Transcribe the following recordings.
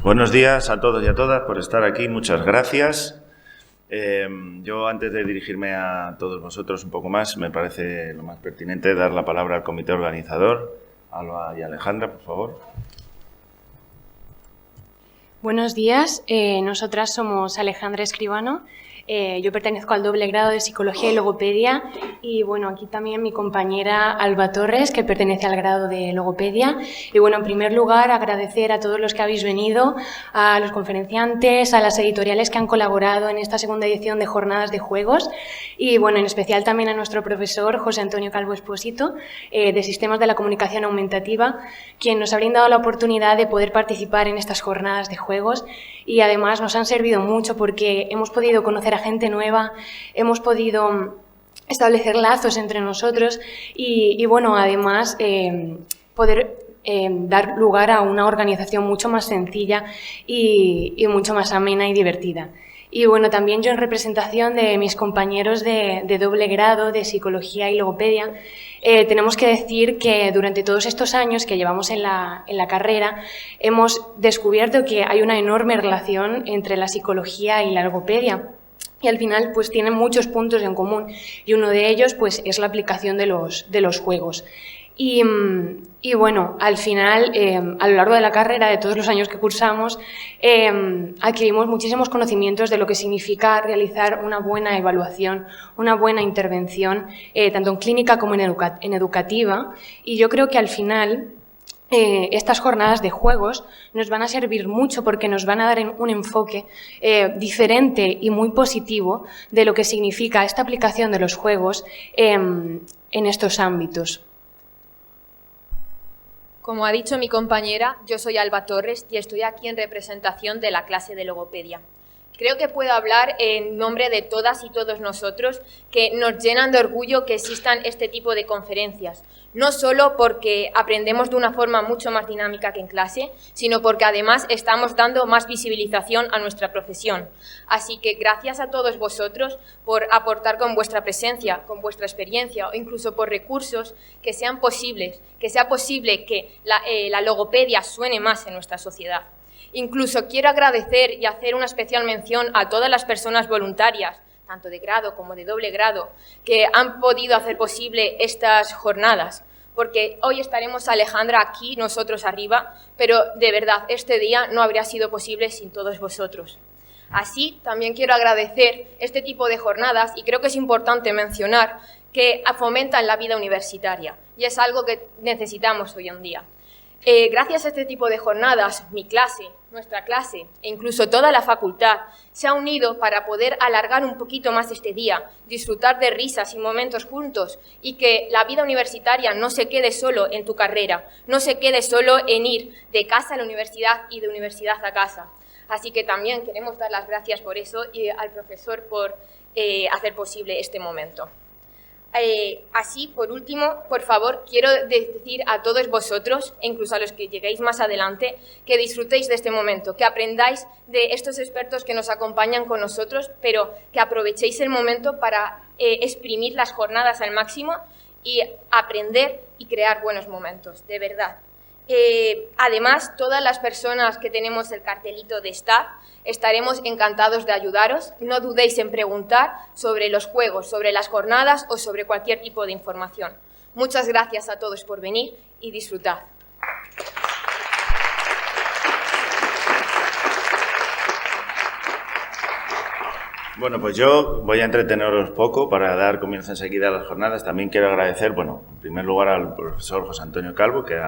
Buenos días a todos y a todas por estar aquí. Muchas gracias. Yo, antes de dirigirme a todos vosotros un poco más, me parece lo más pertinente dar la palabra al comité organizador. Alba y Alejandra, por favor. Buenos días. Nosotras somos Alejandra Escribano. Yo pertenezco al doble grado de Psicología y Logopedia y, bueno, aquí también mi compañera Alba Torres, que pertenece al grado de Logopedia. Y, bueno, en primer lugar, agradecer a todos los que habéis venido, a los conferenciantes, a las editoriales que han colaborado en esta segunda edición de Jornadas de Juegos y, bueno, en especial también a nuestro profesor José Antonio Calvo Espósito, de Sistemas de la Comunicación Aumentativa, quien nos ha brindado la oportunidad de poder participar en estas jornadas de juegos y, además, nos han servido mucho porque hemos podido conocer a gente nueva, hemos podido establecer lazos entre nosotros y bueno, además poder dar lugar a una organización mucho más sencilla y mucho más amena y divertida. Y bueno, también yo, en representación de mis compañeros de doble grado de Psicología y Logopedia, tenemos que decir que durante todos estos años que llevamos en la carrera hemos descubierto que hay una enorme relación entre la psicología y la logopedia. Y al final pues tienen muchos puntos en común y uno de ellos pues es la aplicación de los juegos. Y bueno, al final, a lo largo de la carrera, de todos los años que cursamos, adquirimos muchísimos conocimientos de lo que significa realizar una buena evaluación, una buena intervención, tanto en clínica como en educativa. Y yo creo que al final estas jornadas de juegos nos van a servir mucho porque nos van a dar un enfoque diferente y muy positivo de lo que significa esta aplicación de los juegos en estos ámbitos. Como ha dicho mi compañera, yo soy Alba Torres y estoy aquí en representación de la clase de logopedia. Creo que puedo hablar en nombre de todas y todos nosotros que nos llenan de orgullo que existan este tipo de conferencias, no solo porque aprendemos de una forma mucho más dinámica que en clase, sino porque además estamos dando más visibilización a nuestra profesión. Así que gracias a todos vosotros por aportar con vuestra presencia, con vuestra experiencia o incluso por recursos que sean posibles, que sea posible que la logopedia suene más en nuestra sociedad. Incluso quiero agradecer y hacer una especial mención a todas las personas voluntarias, tanto de grado como de doble grado, que han podido hacer posible estas jornadas, porque hoy estaremos Alejandra aquí, nosotros arriba, pero de verdad este día no habría sido posible sin todos vosotros. Así, también quiero agradecer este tipo de jornadas y creo que es importante mencionar que fomentan la vida universitaria y es algo que necesitamos hoy en día. Gracias a este tipo de jornadas, mi clase, nuestra clase e incluso toda la facultad se ha unido para poder alargar un poquito más este día, disfrutar de risas y momentos juntos y que la vida universitaria no se quede solo en tu carrera, no se quede solo en ir de casa a la universidad y de universidad a casa. Así que también queremos dar las gracias por eso y al profesor por hacer posible este momento. Así, por último, por favor, quiero decir a todos vosotros, e incluso a los que lleguéis más adelante, que disfrutéis de este momento, que aprendáis de estos expertos que nos acompañan con nosotros, pero que aprovechéis el momento para exprimir las jornadas al máximo y aprender y crear buenos momentos, de verdad. Además, todas las personas que tenemos el cartelito de staff estaremos encantados de ayudaros. No dudéis en preguntar sobre los juegos, sobre las jornadas o sobre cualquier tipo de información. Muchas gracias a todos por venir y disfrutad. Bueno, pues yo voy a entreteneros poco para dar comienzo enseguida a las jornadas. También quiero agradecer, bueno, en primer lugar al profesor José Antonio Calvo, que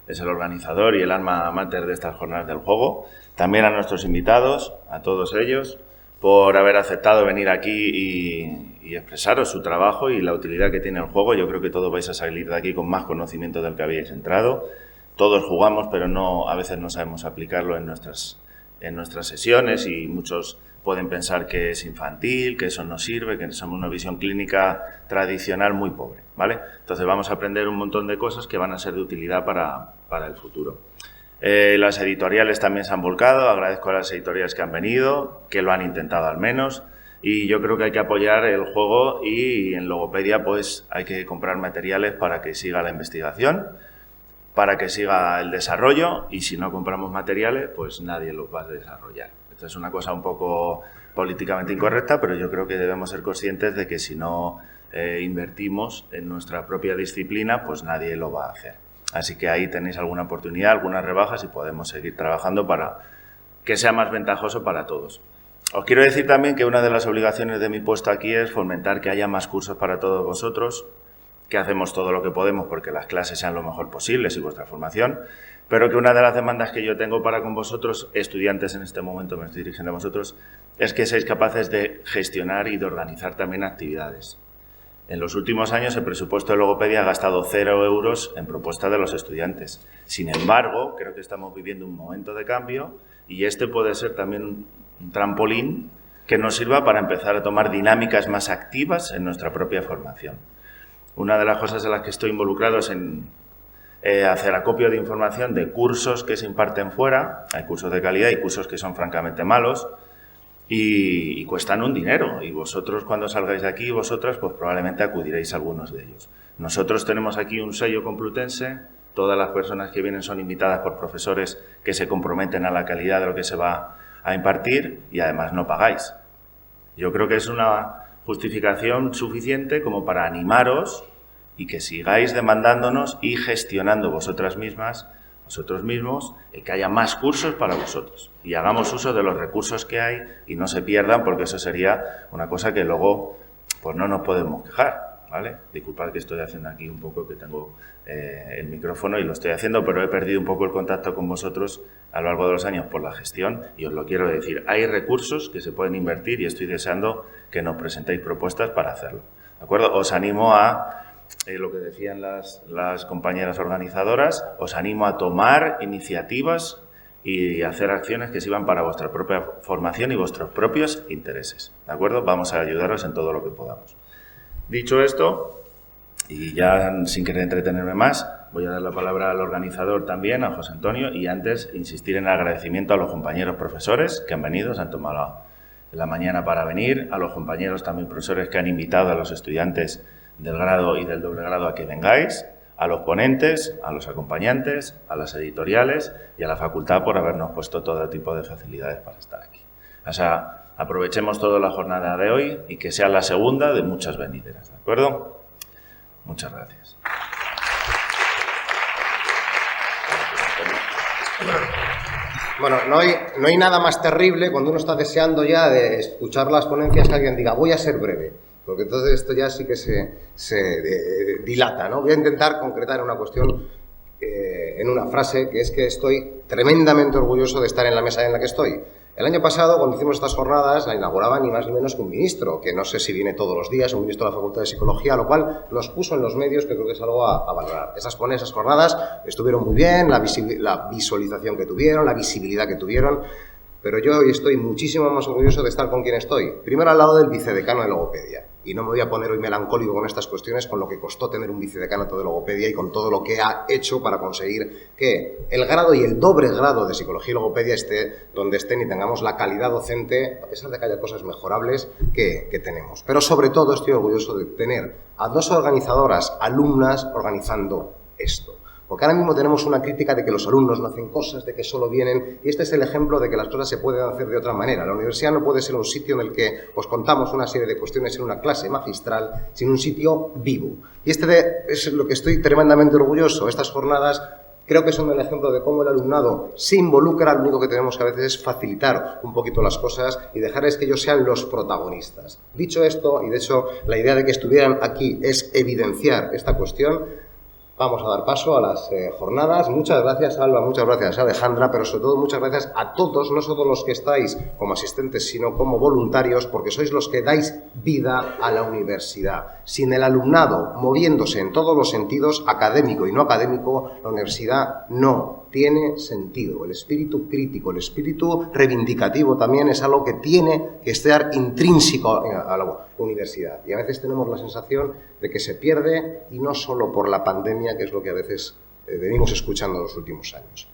es el organizador y el alma mater de estas jornadas del juego. También a nuestros invitados, a todos ellos, por haber aceptado venir aquí y expresaros su trabajo y la utilidad que tiene el juego. Yo creo que todos vais a salir de aquí con más conocimiento del que habíais entrado. Todos jugamos, pero a veces no sabemos aplicarlo en nuestras sesiones y muchos pueden pensar que es infantil, que eso no sirve, que somos una visión clínica tradicional muy pobre, ¿vale? Entonces vamos a aprender un montón de cosas que van a ser de utilidad para el futuro. Las editoriales también se han volcado, agradezco a las editoriales que han venido, que lo han intentado al menos, y yo creo que hay que apoyar el juego y en Logopedia pues hay que comprar materiales para que siga la investigación. para que siga el desarrollo, y si no compramos materiales, pues nadie los va a desarrollar. Esto es una cosa un poco políticamente incorrecta, pero yo creo que debemos ser conscientes de que si no invertimos en nuestra propia disciplina, pues nadie lo va a hacer. Así que ahí tenéis alguna oportunidad, algunas rebajas, y podemos seguir trabajando para que sea más ventajoso para todos. Os quiero decir también que una de las obligaciones de mi puesto aquí es fomentar que haya más cursos para todos vosotros, que hacemos todo lo que podemos porque las clases sean lo mejor posibles y vuestra formación, pero que una de las demandas que yo tengo para con vosotros, estudiantes en este momento, me estoy dirigiendo a vosotros, es que seáis capaces de gestionar y de organizar también actividades. En los últimos años el presupuesto de logopedia ha gastado 0 euros en propuesta de los estudiantes. Sin embargo, creo que estamos viviendo un momento de cambio y este puede ser también un trampolín que nos sirva para empezar a tomar dinámicas más activas en nuestra propia formación. Una de las cosas en las que estoy involucrado es en hacer acopio de información de cursos que se imparten fuera. Hay cursos de calidad y cursos que son francamente malos y cuestan un dinero. Y vosotros, cuando salgáis de aquí, vosotras, pues probablemente acudiréis a algunos de ellos. Nosotros tenemos aquí un sello Complutense. Todas las personas que vienen son invitadas por profesores que se comprometen a la calidad de lo que se va a impartir y además no pagáis. Yo creo que es una justificación suficiente como para animaros y que sigáis demandándonos y gestionando vosotras mismas, vosotros mismos, el que haya más cursos para vosotros y hagamos uso de los recursos que hay y no se pierdan, porque eso sería una cosa que luego pues no nos podemos quejar, ¿vale? Disculpad que estoy haciendo aquí un poco, que tengo el micrófono y lo estoy haciendo, pero he perdido un poco el contacto con vosotros a lo largo de los años por la gestión y os lo quiero decir. Hay recursos que se pueden invertir y estoy deseando que nos presentéis propuestas para hacerlo, ¿de acuerdo? Os animo a, lo que decían las compañeras organizadoras, os animo a tomar iniciativas y hacer acciones que sirvan para vuestra propia formación y vuestros propios intereses, ¿de acuerdo? Vamos a ayudaros en todo lo que podamos. Dicho esto, y ya sin querer entretenerme más, voy a dar la palabra al organizador también, a José Antonio, y antes insistir en el agradecimiento a los compañeros profesores que han venido, se han tomado la mañana para venir, a los compañeros también profesores que han invitado a los estudiantes del grado y del doble grado a que vengáis, a los ponentes, a los acompañantes, a las editoriales y a la facultad por habernos puesto todo tipo de facilidades para estar aquí. O sea, aprovechemos toda la jornada de hoy y que sea la segunda de muchas venideras, ¿de acuerdo? Muchas gracias. Bueno, no hay nada más terrible cuando uno está deseando ya de escuchar las ponencias que alguien diga, voy a ser breve, porque entonces esto ya sí que se dilata, ¿no? Voy a intentar concretar una cuestión en una frase, que es que estoy tremendamente orgulloso de estar en la mesa en la que estoy. El año pasado, cuando hicimos estas jornadas, la inauguraba ni más ni menos que un ministro, que no sé si viene todos los días, un ministro de la Facultad de Psicología, lo cual nos puso en los medios, que creo que es algo a valorar. Esas jornadas estuvieron muy bien, la visualización que tuvieron, la visibilidad que tuvieron, pero yo hoy estoy muchísimo más orgulloso de estar con quien estoy. Primero al lado del vicedecano de logopedia. Y no me voy a poner hoy melancólico con estas cuestiones, con lo que costó tener un vicedecanato de logopedia y con todo lo que ha hecho para conseguir que el grado y el doble grado de psicología y logopedia esté donde estén y tengamos la calidad docente, a pesar de que haya cosas mejorables, que tenemos. Pero sobre todo estoy orgulloso de tener a dos organizadoras, alumnas, organizando esto. Porque ahora mismo tenemos una crítica de que los alumnos no hacen cosas, de que solo vienen, y este es el ejemplo de que las cosas se pueden hacer de otra manera. La universidad no puede ser un sitio en el que os contamos una serie de cuestiones en una clase magistral, sino un sitio vivo. Y es lo que estoy tremendamente orgulloso. Estas jornadas creo que son el ejemplo de cómo el alumnado se involucra. Lo único que tenemos que a veces es facilitar un poquito las cosas y dejarles que ellos sean los protagonistas. Dicho esto, y de hecho la idea de que estuvieran aquí es evidenciar esta cuestión, vamos a dar paso a las jornadas. Muchas gracias, Alba, muchas gracias, Alejandra, pero sobre todo muchas gracias a todos, no solo los que estáis como asistentes, sino como voluntarios, porque sois los que dais vida a la universidad. Sin el alumnado moviéndose en todos los sentidos, académico y no académico, la universidad no tiene sentido. El espíritu crítico, el espíritu reivindicativo también es algo que tiene que estar intrínseco a la universidad. Y a veces tenemos la sensación de que se pierde, y no solo por la pandemia, que es lo que a veces venimos escuchando en los últimos años.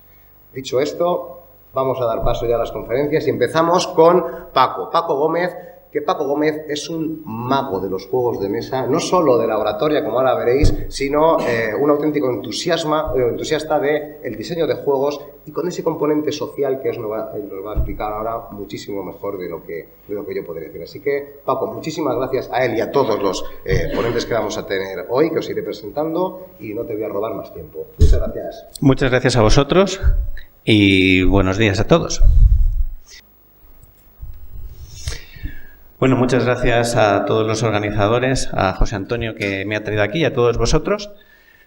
Dicho esto, vamos a dar paso ya a las conferencias y empezamos con Paco Gómez, que Paco Gómez es un mago de los juegos de mesa, no solo de la oratoria, como ahora veréis, sino un auténtico entusiasta del diseño de juegos y con ese componente social que nos va a explicar ahora muchísimo mejor de lo que yo podría decir. Así que, Paco, muchísimas gracias a él y a todos los ponentes que vamos a tener hoy, que os iré presentando, y no te voy a robar más tiempo. Muchas gracias. Muchas gracias a vosotros y buenos días a todos. Bueno, muchas gracias a todos los organizadores, a José Antonio que me ha traído aquí y a todos vosotros,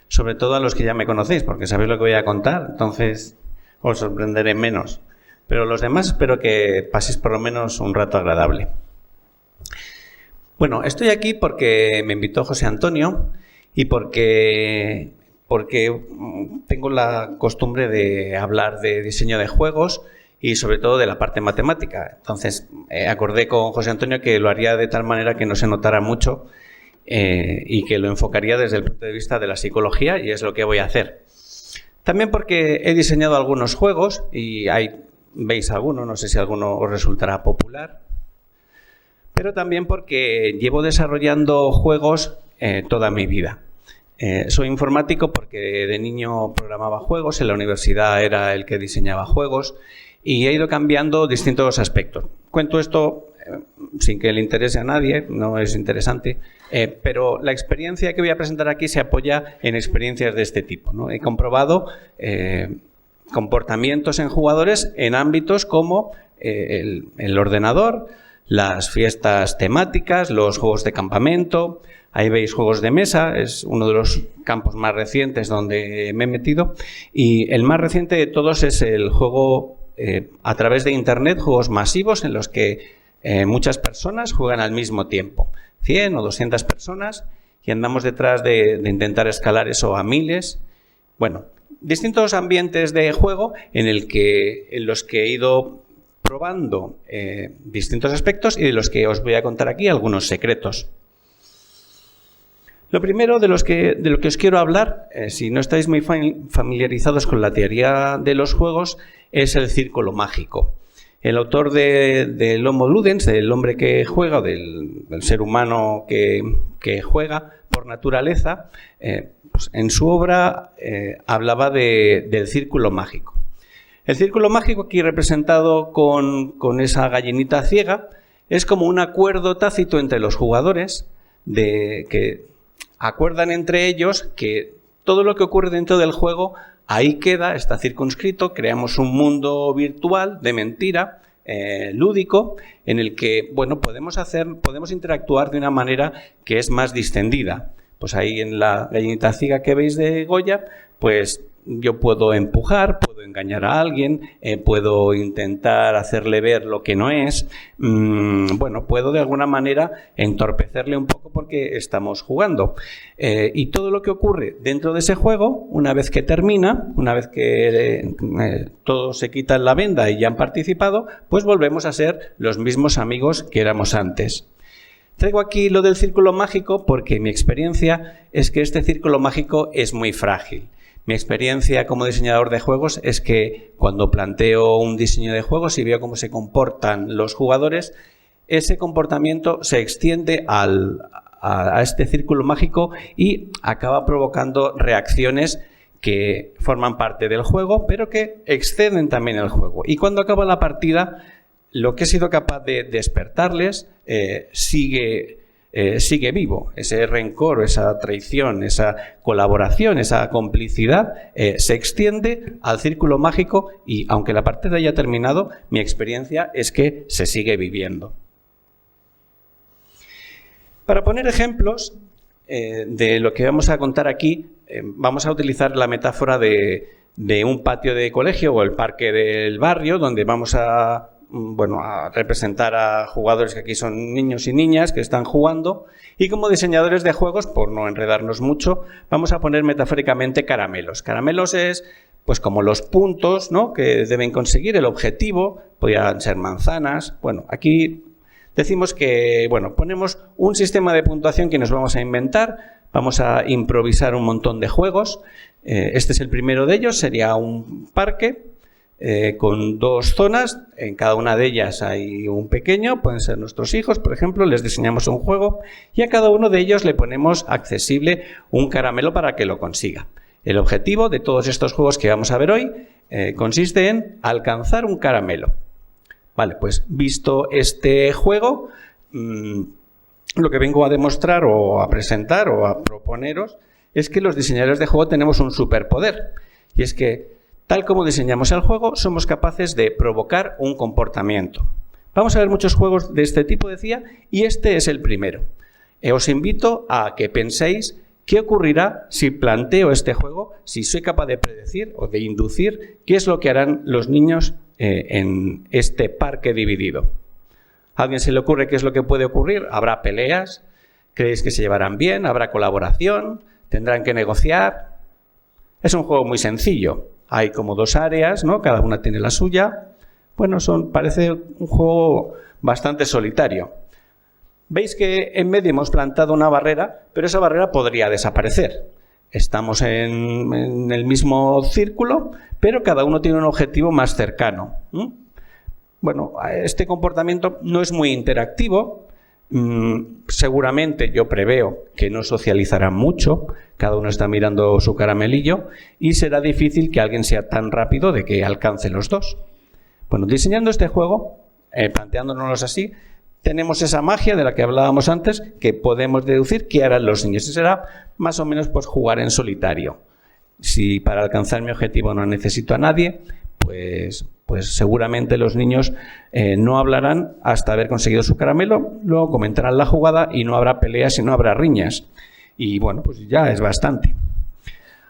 sobre todo a los que ya me conocéis, porque sabéis lo que voy a contar, entonces os sorprenderé menos. Pero los demás espero que paséis por lo menos un rato agradable. Bueno, estoy aquí porque me invitó José Antonio y porque tengo la costumbre de hablar de diseño de juegos y sobre todo de la parte matemática. Entonces, acordé con José Antonio que lo haría de tal manera que no se notara mucho y que lo enfocaría desde el punto de vista de la psicología, y es lo que voy a hacer. También porque he diseñado algunos juegos y ahí veis alguno, no sé si alguno os resultará popular, pero también porque llevo desarrollando juegos toda mi vida. Soy informático porque de niño programaba juegos, en la universidad era el que diseñaba juegos, y he ido cambiando distintos aspectos. Cuento esto sin que le interese a nadie, no es interesante, pero la experiencia que voy a presentar aquí se apoya en experiencias de este tipo, ¿no? He comprobado comportamientos en jugadores en ámbitos como el ordenador, las fiestas temáticas, los juegos de campamento. Ahí veis juegos de mesa, es uno de los campos más recientes donde me he metido, y el más reciente de todos es el juego a través de Internet, juegos masivos en los que muchas personas juegan al mismo tiempo, 100 o 200 personas, y andamos detrás de intentar escalar eso a miles. Bueno, distintos ambientes de juego en los que he ido probando distintos aspectos y de los que os voy a contar aquí algunos secretos. Lo primero de lo que os quiero hablar, si no estáis muy familiarizados con la teoría de los juegos, es el círculo mágico. El autor del Homo Ludens, del hombre que juega, del ser humano que juega por naturaleza, pues en su obra hablaba del círculo mágico. El círculo mágico, aquí representado con esa gallinita ciega, es como un acuerdo tácito entre los jugadores que acuerdan entre ellos que todo lo que ocurre dentro del juego ahí queda, está circunscrito. Creamos un mundo virtual de mentira, lúdico, en el que, bueno, podemos interactuar de una manera que es más distendida. Pues ahí en la gallinita ciega que veis de Goya, pues yo puedo empujar, puedo engañar a alguien, puedo intentar hacerle ver lo que no es. Bueno, puedo de alguna manera entorpecerle un poco porque estamos jugando. Y todo lo que ocurre dentro de ese juego, una vez que termina, una vez que todos se quitan la venda y ya han participado, pues volvemos a ser los mismos amigos que éramos antes. Traigo aquí lo del círculo mágico porque mi experiencia es que este círculo mágico es muy frágil. Mi experiencia como diseñador de juegos es que cuando planteo un diseño de juegos y veo cómo se comportan los jugadores, ese comportamiento se extiende a este círculo mágico y acaba provocando reacciones que forman parte del juego, pero que exceden también el juego. Y cuando acaba la partida, lo que he sido capaz de despertarles sigue vivo. Ese rencor, esa traición, esa colaboración, esa complicidad se extiende al círculo mágico y, aunque la partida haya terminado, mi experiencia es que se sigue viviendo. Para poner ejemplos de lo que vamos a contar aquí, vamos a utilizar la metáfora de un patio de colegio o el parque del barrio, donde vamos a representar a jugadores que aquí son niños y niñas que están jugando, y como diseñadores de juegos, por no enredarnos mucho, vamos a poner metafóricamente caramelos. Caramelos es pues como los puntos, ¿no?, que deben conseguir el objetivo, podrían ser manzanas. Bueno, aquí decimos que, bueno, ponemos un sistema de puntuación que nos vamos a inventar, vamos a improvisar un montón de juegos. Este es el primero de ellos, sería un parque. con 2 zonas. En cada una de ellas hay un pequeño, pueden ser nuestros hijos, por ejemplo. Les diseñamos un juego y a cada uno de ellos le ponemos accesible un caramelo para que lo consiga. El objetivo de todos estos juegos que vamos a ver hoy consiste en alcanzar un caramelo. Vale, pues visto este juego, lo que vengo a demostrar o a presentar o a proponeros es que los diseñadores de juego tenemos un superpoder. Y es que, tal como diseñamos el juego, somos capaces de provocar un comportamiento. Vamos a ver muchos juegos de este tipo, decía, y este es el primero. Os invito a que penséis qué ocurrirá si planteo este juego, si soy capaz de predecir o de inducir qué es lo que harán los niños en este parque dividido. ¿A alguien se le ocurre qué es lo que puede ocurrir? ¿Habrá peleas? ¿Creéis que se llevarán bien? ¿Habrá colaboración? ¿Tendrán que negociar? Es un juego muy sencillo. Hay como 2 áreas, ¿no? Cada una tiene la suya. Bueno, parece un juego bastante solitario. Veis que en medio hemos plantado una barrera, pero esa barrera podría desaparecer. Estamos en el mismo círculo, pero cada uno tiene un objetivo más cercano. Bueno, este comportamiento no es muy interactivo. Seguramente yo preveo que no socializarán mucho, cada uno está mirando su caramelillo y será difícil que alguien sea tan rápido de que alcance los 2. Bueno, diseñando este juego, planteándonos así, tenemos esa magia de la que hablábamos antes, que podemos deducir qué harán los niños. Y será más o menos pues jugar en solitario. Si para alcanzar mi objetivo no necesito a nadie, pues seguramente los niños no hablarán hasta haber conseguido su caramelo, luego comentarán la jugada y no habrá peleas y no habrá riñas. Y bueno, pues ya es bastante.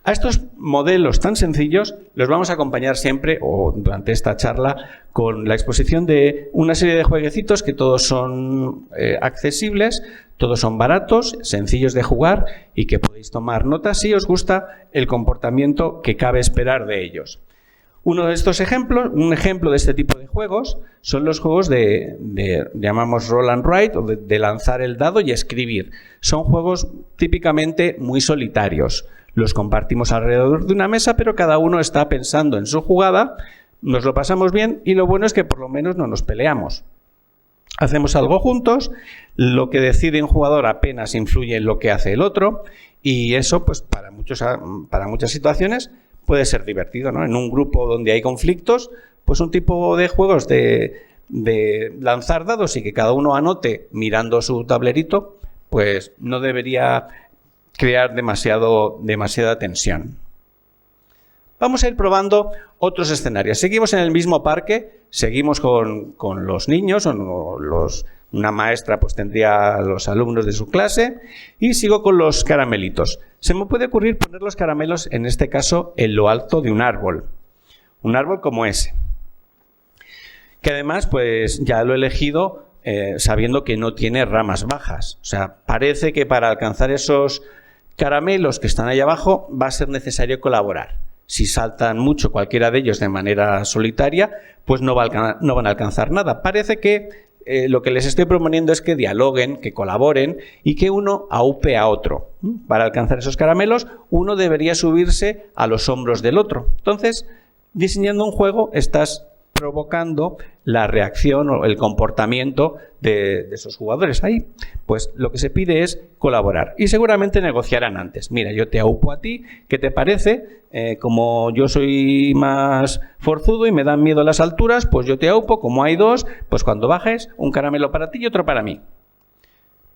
A estos modelos tan sencillos los vamos a acompañar siempre, o durante esta charla, con la exposición de una serie de jueguecitos que todos son accesibles, todos son baratos, sencillos de jugar y que podéis tomar nota si os gusta el comportamiento que cabe esperar de ellos. Uno de estos ejemplos, un ejemplo de este tipo de juegos, son los juegos llamamos roll and write, o de lanzar el dado y escribir. Son juegos típicamente muy solitarios. Los compartimos alrededor de una mesa, pero cada uno está pensando en su jugada, nos lo pasamos bien y lo bueno es que por lo menos no nos peleamos. Hacemos algo juntos, lo que decide un jugador apenas influye en lo que hace el otro y eso, pues para muchas situaciones, puede ser divertido, ¿no? En un grupo donde hay conflictos, pues un tipo de juegos de lanzar dados y que cada uno anote mirando su tablerito, pues no debería crear demasiada tensión. Vamos a ir probando otros escenarios. Seguimos en el mismo parque, seguimos con los niños, una maestra pues tendría a los alumnos de su clase y sigo con los caramelitos. Se me puede ocurrir poner los caramelos, en este caso, en lo alto de un árbol como ese, que además pues ya lo he elegido sabiendo que no tiene ramas bajas. O sea, parece que para alcanzar esos caramelos que están ahí abajo va a ser necesario colaborar. Si saltan mucho cualquiera de ellos de manera solitaria, pues no van a alcanzar nada. Parece que lo que les estoy proponiendo es que dialoguen, que colaboren y que uno aupe a otro. Para alcanzar esos caramelos, uno debería subirse a los hombros del otro. Entonces, diseñando un juego, estás provocando la reacción o el comportamiento de esos jugadores. Ahí, pues lo que se pide es colaborar y seguramente negociarán antes. Mira, yo te aupo a ti, ¿qué te parece? Como yo soy más forzudo y me dan miedo las alturas, pues yo te aupo, como hay 2, pues cuando bajes, un caramelo para ti y otro para mí.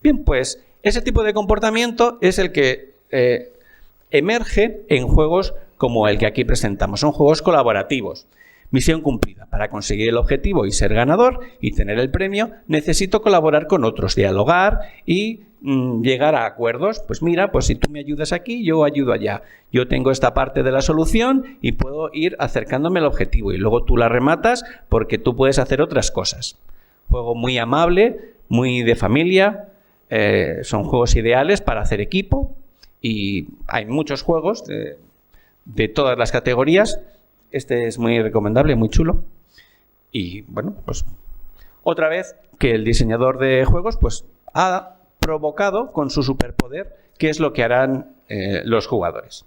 Bien, pues ese tipo de comportamiento es el que emerge en juegos como el que aquí presentamos. Son juegos colaborativos. Misión cumplida. Para conseguir el objetivo y ser ganador y tener el premio, necesito colaborar con otros, dialogar y llegar a acuerdos. Pues mira, pues si tú me ayudas aquí, yo ayudo allá. Yo tengo esta parte de la solución y puedo ir acercándome al objetivo y luego tú la rematas porque tú puedes hacer otras cosas. Juego muy amable, muy de familia, son juegos ideales para hacer equipo y hay muchos juegos de todas las categorías. Este es muy recomendable, muy chulo. Y bueno, pues otra vez que el diseñador de juegos pues ha provocado con su superpoder qué es lo que harán los jugadores.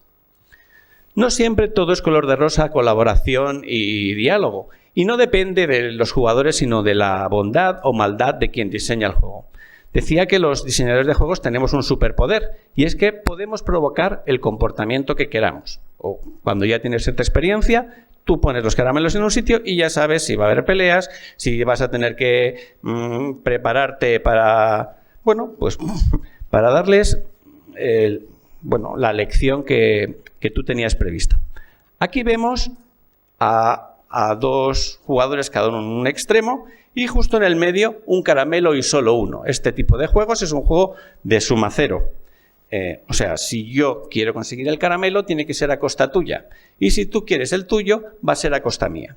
No siempre todo es color de rosa, colaboración y diálogo. Y no depende de los jugadores, sino de la bondad o maldad de quien diseña el juego. Decía que los diseñadores de juegos tenemos un superpoder, y es que podemos provocar el comportamiento que queramos. O cuando ya tienes cierta experiencia, tú pones los caramelos en un sitio y ya sabes si va a haber peleas, si vas a tener que prepararte para, bueno, pues para darles la lección que tú tenías prevista. Aquí vemos a dos jugadores cada uno en un extremo y justo en el medio un caramelo y solo uno. Este tipo de juegos es un juego de suma cero. O sea, si yo quiero conseguir el caramelo, tiene que ser a costa tuya. Y si tú quieres el tuyo, va a ser a costa mía.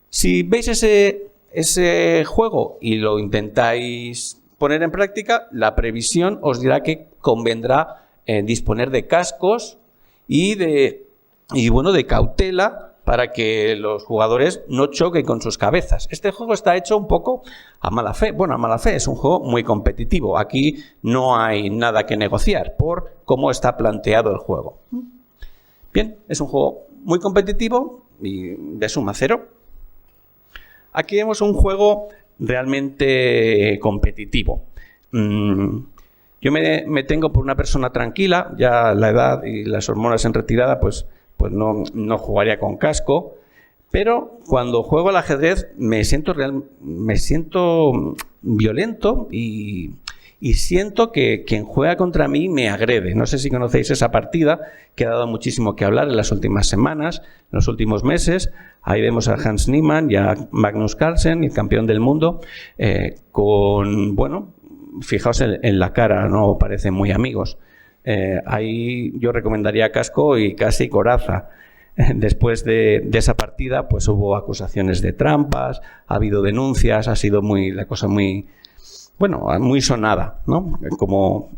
Si veis ese juego y lo intentáis poner en práctica, la previsión os dirá que convendrá disponer de cascos y de cautela para que los jugadores no choquen con sus cabezas. Este juego está hecho un poco a mala fe. Bueno, a mala fe, es un juego muy competitivo. Aquí no hay nada que negociar por cómo está planteado el juego. Bien, es un juego muy competitivo y de suma cero. Aquí vemos un juego realmente competitivo. Yo me tengo por una persona tranquila, ya la edad y las hormonas en retirada, pues no jugaría con casco, pero cuando juego al ajedrez me siento violento y siento que quien juega contra mí me agrede. No sé si conocéis esa partida que ha dado muchísimo que hablar en las últimas semanas, en los últimos meses. Ahí vemos a Hans Niemann y a Magnus Carlsen, el campeón del mundo, fijaos en la cara, no parecen muy amigos. Ahí yo recomendaría casco y casi coraza. Después de esa partida, pues hubo acusaciones de trampas, ha habido denuncias, ha sido la cosa muy sonada, ¿no? Como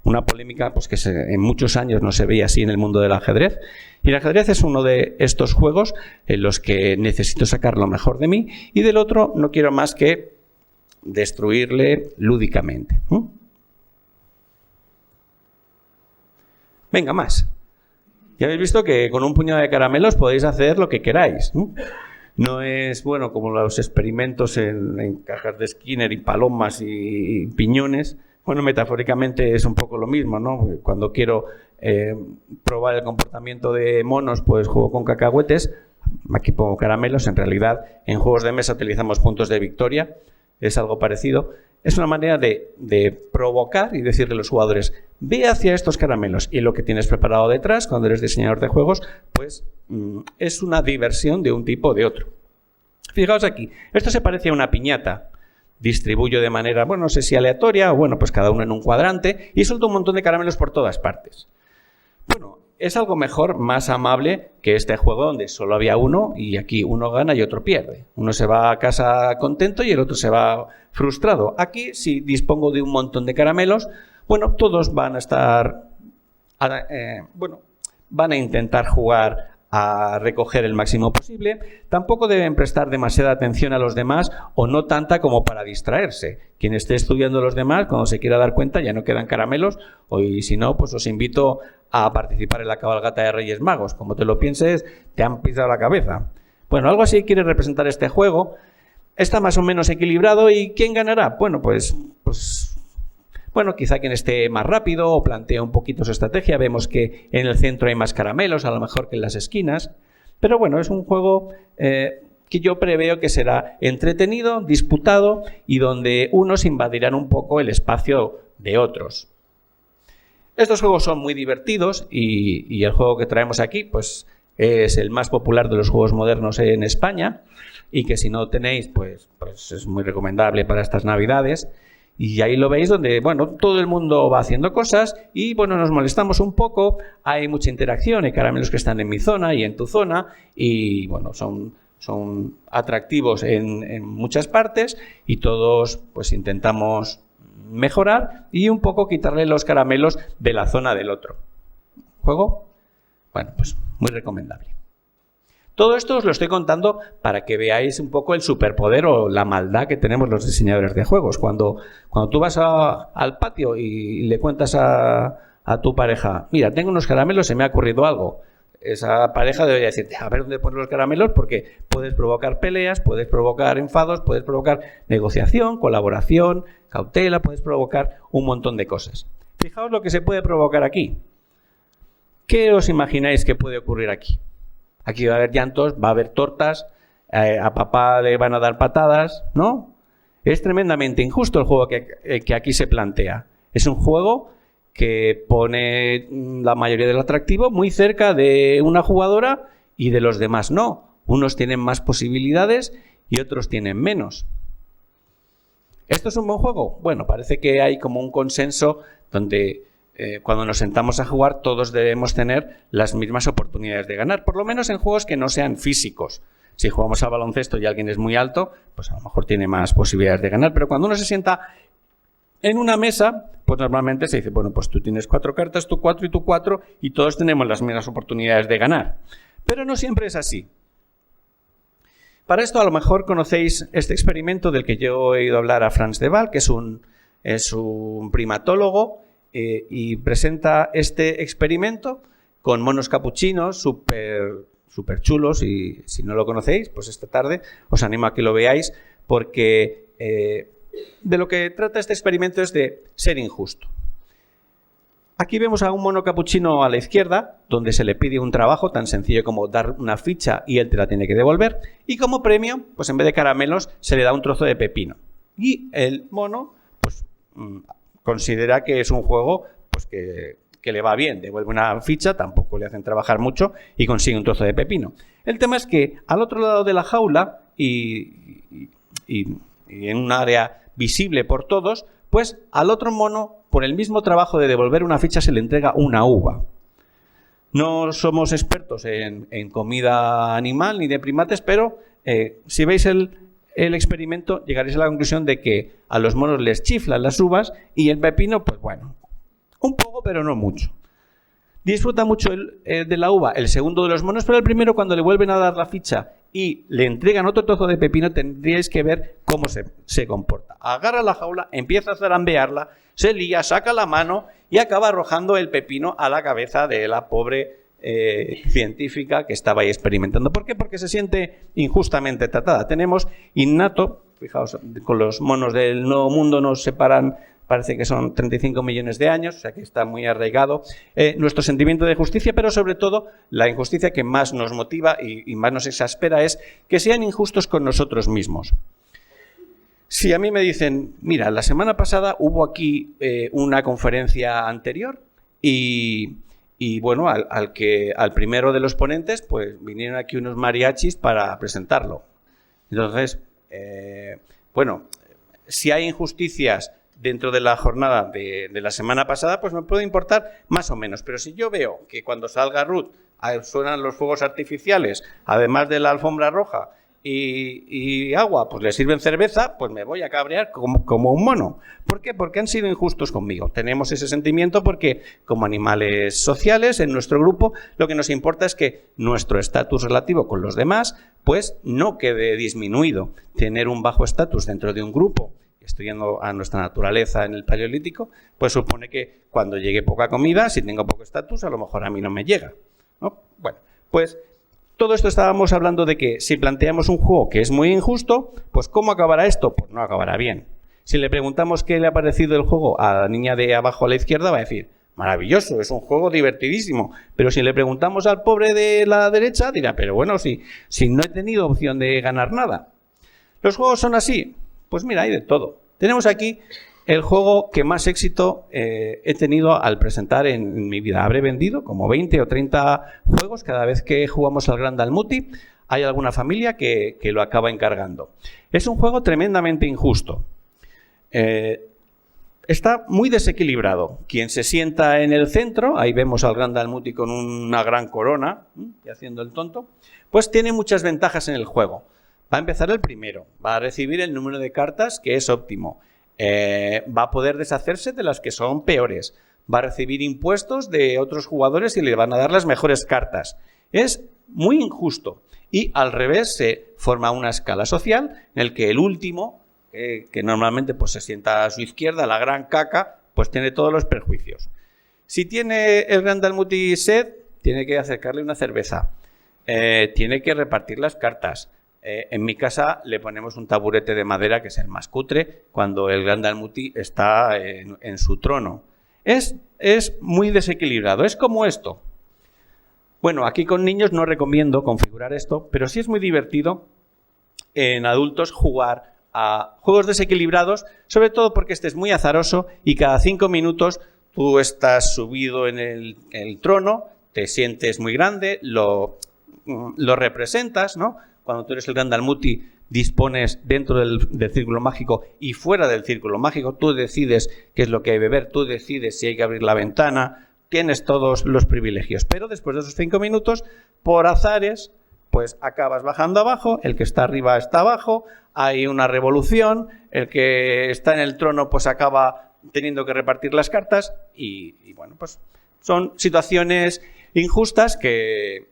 una polémica pues que en muchos años no se veía así en el mundo del ajedrez. Y el ajedrez es uno de estos juegos en los que necesito sacar lo mejor de mí y del otro no quiero más que destruirle lúdicamente. Venga, más. Ya habéis visto que con un puñado de caramelos podéis hacer lo que queráis. No es, como los experimentos en cajas de Skinner y palomas y piñones. Bueno, metafóricamente es un poco lo mismo, ¿no? Cuando quiero probar el comportamiento de monos, pues juego con cacahuetes. Aquí pongo caramelos. En realidad, en juegos de mesa utilizamos puntos de victoria. Es algo parecido. Es una manera de provocar y decirle a los jugadores, ve hacia estos caramelos. Y lo que tienes preparado detrás, cuando eres diseñador de juegos, pues es una diversión de un tipo o de otro. Fijaos aquí, esto se parece a una piñata. Distribuyo de manera, no sé si aleatoria o pues cada uno en un cuadrante y suelto un montón de caramelos por todas partes. Es algo mejor, más amable que este juego donde solo había uno y aquí uno gana y otro pierde. Uno se va a casa contento y el otro se va frustrado. Aquí, si dispongo de un montón de caramelos, todos van a estar, van a intentar jugar a recoger el máximo posible. Tampoco deben prestar demasiada atención a los demás o no tanta como para distraerse. Quien esté estudiando a los demás, cuando se quiera dar cuenta, ya no quedan caramelos y si no, pues os invito a participar en la cabalgata de Reyes Magos. Como te lo pienses, te han pisado la cabeza. Algo así quiere representar este juego. Está más o menos equilibrado y ¿quién ganará? Quizá quien esté más rápido o plantee un poquito su estrategia. Vemos que en el centro hay más caramelos, a lo mejor que en las esquinas. Pero es un juego que yo preveo que será entretenido, disputado y donde unos invadirán un poco el espacio de otros. Estos juegos son muy divertidos y el juego que traemos aquí es el más popular de los juegos modernos en España y que si no tenéis, pues es muy recomendable para estas Navidades. Y ahí lo veis donde, todo el mundo va haciendo cosas y, nos molestamos un poco. Hay mucha interacción, hay caramelos que están en mi zona y en tu zona y, son atractivos en muchas partes y todos, intentamos mejorar y un poco quitarle los caramelos de la zona del otro. ¿Juego? Muy recomendable. Todo esto os lo estoy contando para que veáis un poco el superpoder o la maldad que tenemos los diseñadores de juegos. Cuando tú vas al patio y le cuentas a tu pareja, mira, tengo unos caramelos, se me ha ocurrido algo. esa pareja debería decirte, a ver dónde pones los caramelos, porque puedes provocar peleas, puedes provocar enfados, puedes provocar negociación, colaboración, cautela, puedes provocar un montón de cosas. Fijaos lo que se puede provocar aquí. ¿Qué os imagináis que puede ocurrir aquí? Aquí va a haber llantos, va a haber tortas, a papá le van a dar patadas, ¿no? Es tremendamente injusto el juego que aquí se plantea. Es un juego que pone la mayoría del atractivo muy cerca de una jugadora y de los demás no. Unos tienen más posibilidades y otros tienen menos. ¿Esto es un buen juego? Bueno, parece que hay como un consenso donde cuando nos sentamos a jugar todos debemos tener las mismas oportunidades de ganar, por lo menos en juegos que no sean físicos. Si jugamos al baloncesto y alguien es muy alto, pues a lo mejor tiene más posibilidades de ganar, pero cuando uno se sienta en una mesa, pues normalmente se dice, bueno, pues tú tienes 4 cartas, tú 4 y tú 4, y todos tenemos las mismas oportunidades de ganar. Pero no siempre es así. Para esto a lo mejor conocéis este experimento del que yo he oído hablar a Frans de Waal, que es un primatólogo, y presenta este experimento con monos capuchinos súper chulos, y si no lo conocéis, pues esta tarde os animo a que lo veáis, porque de lo que trata este experimento es de ser injusto. Aquí vemos a un mono capuchino a la izquierda, donde se le pide un trabajo tan sencillo como dar una ficha y él te la tiene que devolver, y como premio, pues en vez de caramelos, se le da un trozo de pepino. Y el mono, pues considera que es un juego pues que le va bien, devuelve una ficha, tampoco le hacen trabajar mucho y consigue un trozo de pepino. El tema es que al otro lado de la jaula y en un área visible por todos, pues al otro mono, por el mismo trabajo de devolver una ficha, se le entrega una uva. No somos expertos en comida animal ni de primates, pero si veis el experimento llegaréis a la conclusión de que a los monos les chiflan las uvas y el pepino, pues bueno, un poco, pero no mucho. Disfruta mucho de la uva el segundo de los monos, pero el primero, cuando le vuelven a dar la ficha y le entregan otro trozo de pepino, tendríais que ver cómo se comporta. Agarra la jaula, empieza a zarandearla, se lía, saca la mano y acaba arrojando el pepino a la cabeza de la pobre científica que estaba ahí experimentando. ¿Por qué? Porque se siente injustamente tratada. Tenemos innato, fijaos, con los monos del Nuevo Mundo nos separan, parece que son 35 millones de años, o sea que está muy arraigado nuestro sentimiento de justicia, pero sobre todo la injusticia que más nos motiva y más nos exaspera es que sean injustos con nosotros mismos. Si a mí me dicen, mira, la semana pasada hubo aquí una conferencia anterior y bueno, al primero de los ponentes, pues vinieron aquí unos mariachis para presentarlo. Entonces, bueno, si hay injusticias dentro de la jornada de la semana pasada, pues me puede importar más o menos. Pero si yo veo que cuando salga Ruth suenan los fuegos artificiales, además de la alfombra roja y agua, pues le sirven cerveza, pues me voy a cabrear como un mono. ¿Por qué? Porque han sido injustos conmigo. Tenemos ese sentimiento porque, como animales sociales, en nuestro grupo, lo que nos importa es que nuestro estatus relativo con los demás, pues no quede disminuido. Tener un bajo estatus dentro de un grupo, estudiando a nuestra naturaleza en el Paleolítico, pues supone que cuando llegue poca comida, si tengo poco estatus, a lo mejor a mí no me llega, ¿no? Bueno, pues todo esto estábamos hablando de que si planteamos un juego que es muy injusto, pues ¿cómo acabará esto? Pues no acabará bien. Si le preguntamos qué le ha parecido el juego a la niña de abajo a la izquierda, va a decir, maravilloso, es un juego divertidísimo. Pero si le preguntamos al pobre de la derecha, dirá, pero bueno, si no he tenido opción de ganar nada. ¿Los juegos son así? Pues mira, hay de todo. Tenemos aquí el juego que más éxito he tenido al presentar en mi vida. Habré vendido como 20 o 30 juegos cada vez que jugamos al Gran Dalmuti. Hay alguna familia que lo acaba encargando. Es un juego tremendamente injusto. Está muy desequilibrado. Quien se sienta en el centro, ahí vemos al Gran Dalmuti con una gran corona y haciendo el tonto, pues tiene muchas ventajas en el juego. Va a empezar el primero, va a recibir el número de cartas que es óptimo, va a poder deshacerse de las que son peores, va a recibir impuestos de otros jugadores y le van a dar las mejores cartas. Es muy injusto y al revés se forma una escala social en la que el último, que normalmente pues, se sienta a su izquierda, la gran caca, pues tiene todos los perjuicios. Si tiene el Gran Dalmuti sed, tiene que acercarle una cerveza, tiene que repartir las cartas. En mi casa le ponemos un taburete de madera, que es el más cutre, cuando el gran Dalmuti está en su trono. Es muy desequilibrado, es como esto. Bueno, aquí con niños no recomiendo configurar esto, pero sí es muy divertido en adultos jugar a juegos desequilibrados, sobre todo porque este es muy azaroso y cada 5 minutos tú estás subido en el trono, te sientes muy grande, lo representas, ¿no? Cuando tú eres el gran Dalmuti, dispones dentro del círculo mágico y fuera del círculo mágico, tú decides qué es lo que hay que beber, tú decides si hay que abrir la ventana, tienes todos los privilegios. Pero después de esos 5 minutos, por azares, pues acabas bajando abajo, el que está arriba está abajo, hay una revolución, el que está en el trono pues acaba teniendo que repartir las cartas y bueno, pues son situaciones injustas que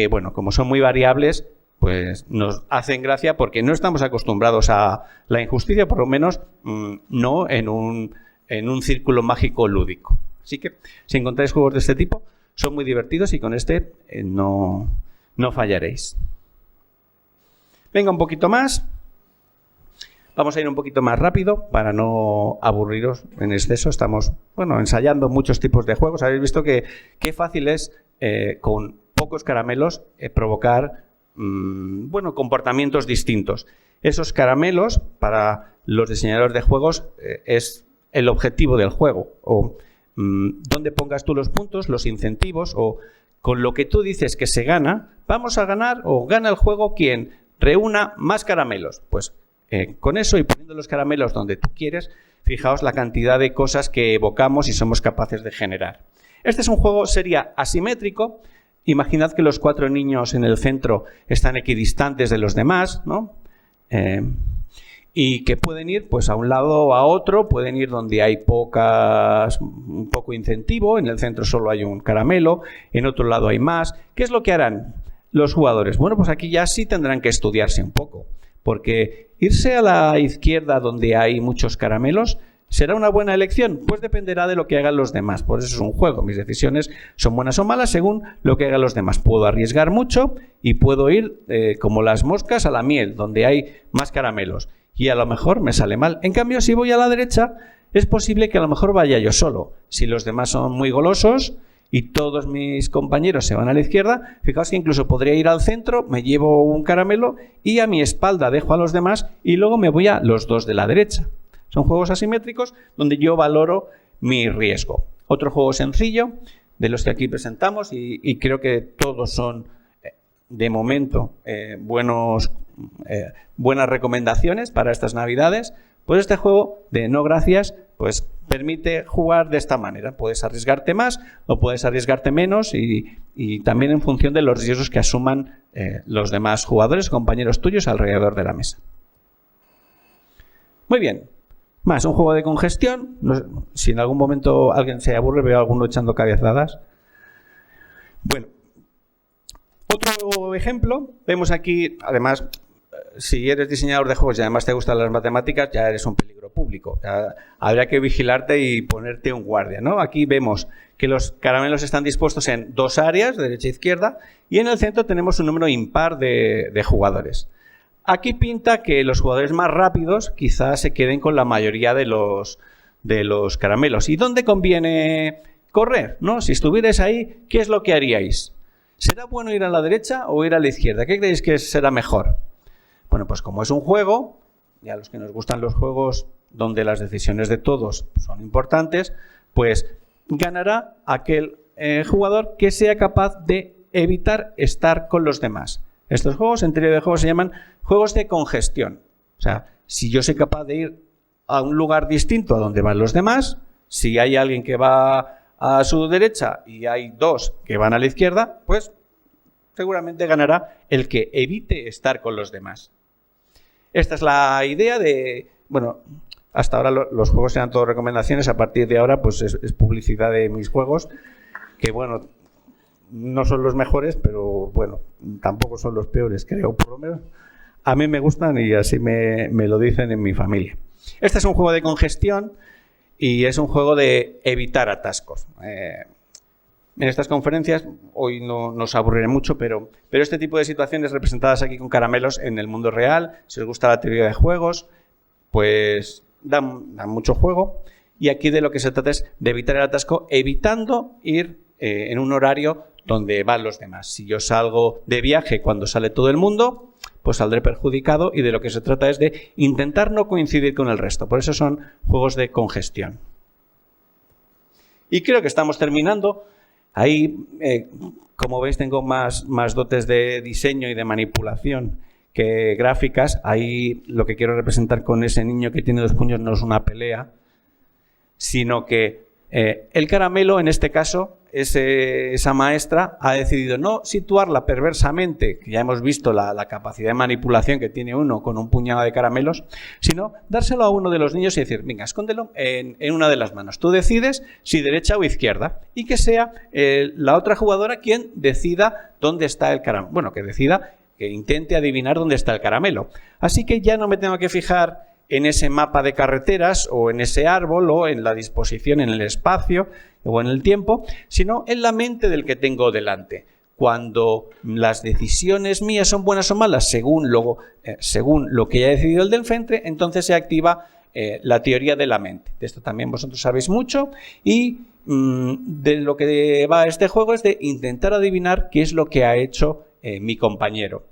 bueno, como son muy variables, pues nos hacen gracia porque no estamos acostumbrados a la injusticia, por lo menos no en un círculo mágico lúdico. Así que si encontráis juegos de este tipo, son muy divertidos y con este no fallaréis. Venga, un poquito más. Vamos a ir un poquito más rápido para no aburriros en exceso. Estamos, bueno, ensayando muchos tipos de juegos. Habéis visto que qué fácil es con pocos caramelos provocar comportamientos distintos. Esos caramelos, para los diseñadores de juegos, es el objetivo del juego. O dónde pongas tú los puntos, los incentivos, o con lo que tú dices que se gana, vamos a ganar o gana el juego quien reúna más caramelos. Pues con eso y poniendo los caramelos donde tú quieres, fijaos la cantidad de cosas que evocamos y somos capaces de generar. Este es un juego, sería asimétrico. Imaginad que los 4 niños en el centro están equidistantes de los demás, ¿no? Y que pueden ir pues a un lado o a otro, pueden ir donde hay un poco incentivo, en el centro solo hay un caramelo, en otro lado hay más. ¿Qué es lo que harán los jugadores? Bueno, pues aquí ya sí tendrán que estudiarse un poco, porque irse a la izquierda donde hay muchos caramelos, ¿será una buena elección? Pues dependerá de lo que hagan los demás. Por eso es un juego. Mis decisiones son buenas o malas según lo que hagan los demás. Puedo arriesgar mucho y puedo ir como las moscas a la miel, donde hay más caramelos. Y a lo mejor me sale mal. En cambio, si voy a la derecha, es posible que a lo mejor vaya yo solo. Si los demás son muy golosos y todos mis compañeros se van a la izquierda, fijaos que incluso podría ir al centro, me llevo un caramelo y a mi espalda dejo a los demás y luego me voy a los 2 de la derecha. Son juegos asimétricos donde yo valoro mi riesgo. Otro juego sencillo de los que aquí presentamos y creo que todos son, de momento, buenas recomendaciones para estas Navidades. Pues este juego de No Gracias pues permite jugar de esta manera. Puedes arriesgarte más o puedes arriesgarte menos y también en función de los riesgos que asuman los demás jugadores, compañeros tuyos alrededor de la mesa. Muy bien. Más, un juego de congestión. No, si en algún momento alguien se aburre, veo a alguno echando cabezadas. Bueno, otro ejemplo. Vemos aquí, además, si eres diseñador de juegos y además te gustan las matemáticas, ya eres un peligro público. Habría que vigilarte y ponerte un guardia, ¿no? Aquí vemos que los caramelos están dispuestos en 2 áreas, derecha e izquierda, y en el centro tenemos un número impar de jugadores. Aquí pinta que los jugadores más rápidos quizás se queden con la mayoría de los caramelos. ¿Y dónde conviene correr? ¿No? Si estuvierais ahí, ¿qué es lo que haríais? ¿Será bueno ir a la derecha o ir a la izquierda? ¿Qué creéis que será mejor? Bueno, pues como es un juego, y a los que nos gustan los juegos donde las decisiones de todos son importantes, pues ganará aquel jugador que sea capaz de evitar estar con los demás. Estos juegos, en teoría de juegos, se llaman juegos de congestión. O sea, si yo soy capaz de ir a un lugar distinto a donde van los demás, si hay alguien que va a su derecha y hay 2 que van a la izquierda, pues seguramente ganará el que evite estar con los demás. Esta es la idea de... Bueno, hasta ahora los juegos eran todas recomendaciones, a partir de ahora pues es publicidad de mis juegos, que bueno... No son los mejores, pero bueno, tampoco son los peores, creo, por lo menos. A mí me gustan y así me lo dicen en mi familia. Este es un juego de congestión y es un juego de evitar atascos. en estas conferencias, hoy no nos aburriré mucho, pero este tipo de situaciones representadas aquí con caramelos en el mundo real, si os gusta la teoría de juegos, pues dan mucho juego. Y aquí de lo que se trata es de evitar el atasco, evitando ir en un horario donde van los demás. Si yo salgo de viaje cuando sale todo el mundo, pues saldré perjudicado, y de lo que se trata es de intentar no coincidir con el resto. Por eso son juegos de congestión. Y creo que estamos terminando. Ahí, como veis, tengo más dotes de diseño y de manipulación que gráficas. Ahí lo que quiero representar con ese niño que tiene 2 puños no es una pelea, sino que el caramelo, en este caso, esa maestra ha decidido no situarla perversamente, que ya hemos visto la capacidad de manipulación que tiene uno con un puñado de caramelos, sino dárselo a uno de los niños y decir, venga, escóndelo en una de las manos. Tú decides si derecha o izquierda, y que sea la otra jugadora quien decida dónde está el caramelo. Bueno, que intente adivinar dónde está el caramelo. Así que ya no me tengo que fijar en ese mapa de carreteras o en ese árbol o en la disposición en el espacio o en el tiempo, sino en la mente del que tengo delante. Cuando las decisiones mías son buenas o malas según lo que haya decidido el del frente, entonces se activa la teoría de la mente. De esto también vosotros sabéis mucho, y de lo que va este juego es de intentar adivinar qué es lo que ha hecho mi compañero.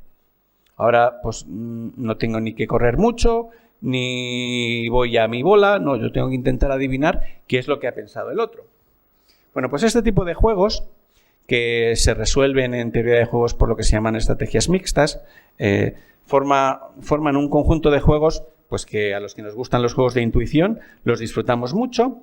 Ahora pues no tengo ni que correr mucho, ni voy a mi bola, no, yo tengo que intentar adivinar qué es lo que ha pensado el otro. Bueno, pues este tipo de juegos, que se resuelven en teoría de juegos por lo que se llaman estrategias mixtas, forman un conjunto de juegos pues que a los que nos gustan los juegos de intuición los disfrutamos mucho.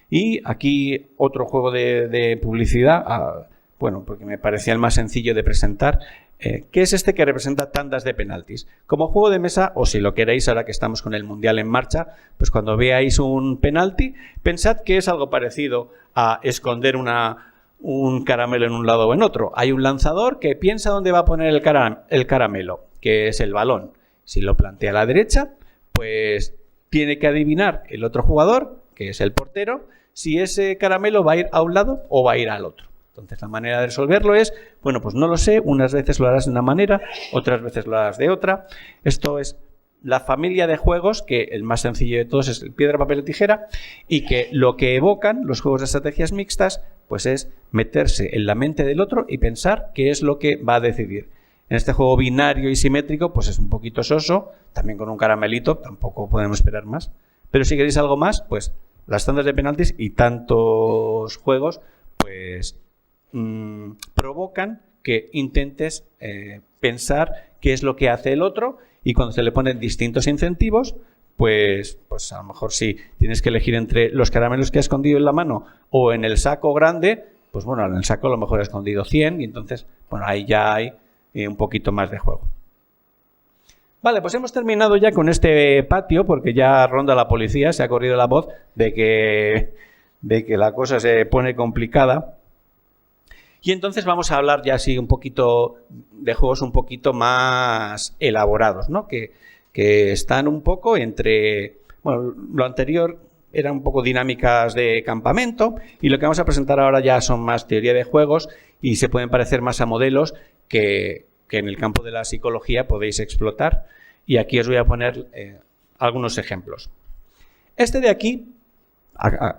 Y aquí otro juego de publicidad, bueno, porque me parecía el más sencillo de presentar, que es este que representa tandas de penaltis. Como juego de mesa, o si lo queréis, ahora que estamos con el Mundial en marcha, pues cuando veáis un penalti, pensad que es algo parecido a esconder un caramelo en un lado o en otro. Hay un lanzador que piensa dónde va a poner el caramelo, que es el balón. Si lo plantea a la derecha, pues tiene que adivinar el otro jugador, que es el portero, si ese caramelo va a ir a un lado o va a ir al otro. Entonces la manera de resolverlo es, bueno, pues no lo sé, unas veces lo harás de una manera, otras veces lo harás de otra. Esto es la familia de juegos, que el más sencillo de todos es el piedra, papel o tijera, y que lo que evocan los juegos de estrategias mixtas pues es meterse en la mente del otro y pensar qué es lo que va a decidir. En este juego binario y simétrico pues es un poquito soso, también con un caramelito, tampoco podemos esperar más. Pero si queréis algo más, pues las tandas de penaltis y tantos juegos pues provocan que intentes pensar qué es lo que hace el otro, y cuando se le ponen distintos incentivos, pues a lo mejor si tienes que elegir entre los caramelos que ha escondido en la mano o en el saco grande, pues bueno, en el saco a lo mejor ha escondido 100 y entonces, bueno, ahí ya hay un poquito más de juego. Vale, pues hemos terminado ya con este patio porque ya ronda la policía, se ha corrido la voz de que la cosa se pone complicada. Y entonces vamos a hablar ya así un poquito de juegos un poquito más elaborados, ¿no? Que están un poco entre... Bueno, lo anterior eran un poco dinámicas de campamento y lo que vamos a presentar ahora ya son más teoría de juegos y se pueden parecer más a modelos que en el campo de la psicología podéis explotar. Y aquí os voy a poner algunos ejemplos. Este de aquí,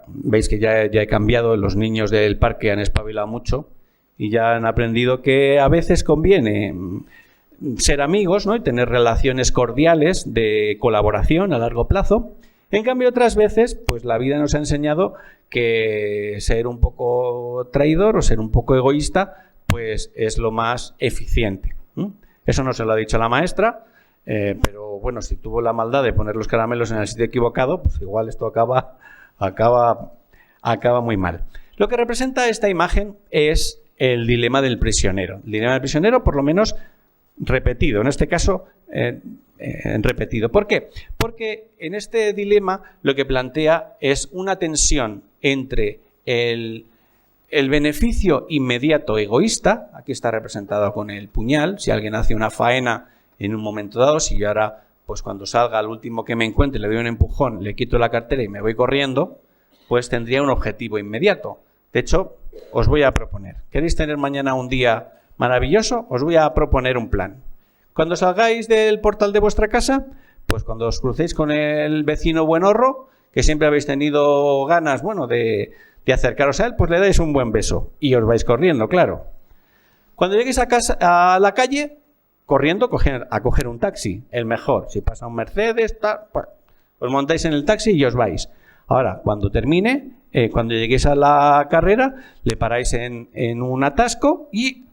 veis que ya he cambiado, los niños del parque han espabilado mucho y ya han aprendido que a veces conviene ser amigos, ¿no? Y tener relaciones cordiales de colaboración a largo plazo. En cambio, otras veces, pues la vida nos ha enseñado que ser un poco traidor o ser un poco egoísta, pues es lo más eficiente. Eso no se lo ha dicho la maestra, pero bueno, si tuvo la maldad de poner los caramelos en el sitio equivocado, pues igual esto acaba muy mal. Lo que representa esta imagen es el dilema del prisionero. El dilema del prisionero, por lo menos repetido, en este caso repetido. ¿Por qué? Porque en este dilema lo que plantea es una tensión entre el beneficio inmediato egoísta, aquí está representado con el puñal, si alguien hace una faena en un momento dado, si yo ahora, pues cuando salga al último que me encuentre, le doy un empujón, le quito la cartera y me voy corriendo, pues tendría un objetivo inmediato. De hecho, os voy a proponer. ¿Queréis tener mañana un día maravilloso? Os voy a proponer un plan. Cuando salgáis del portal de vuestra casa, pues cuando os crucéis con el vecino buenorro, que siempre habéis tenido ganas, bueno, de acercaros a él, pues le dais un buen beso y os vais corriendo, claro. Cuando lleguéis a la calle, corriendo a coger un taxi, el mejor. Si pasa un Mercedes, pues, os montáis en el taxi y os vais. Ahora, cuando termine, cuando lleguéis a la carrera, le paráis en un atasco y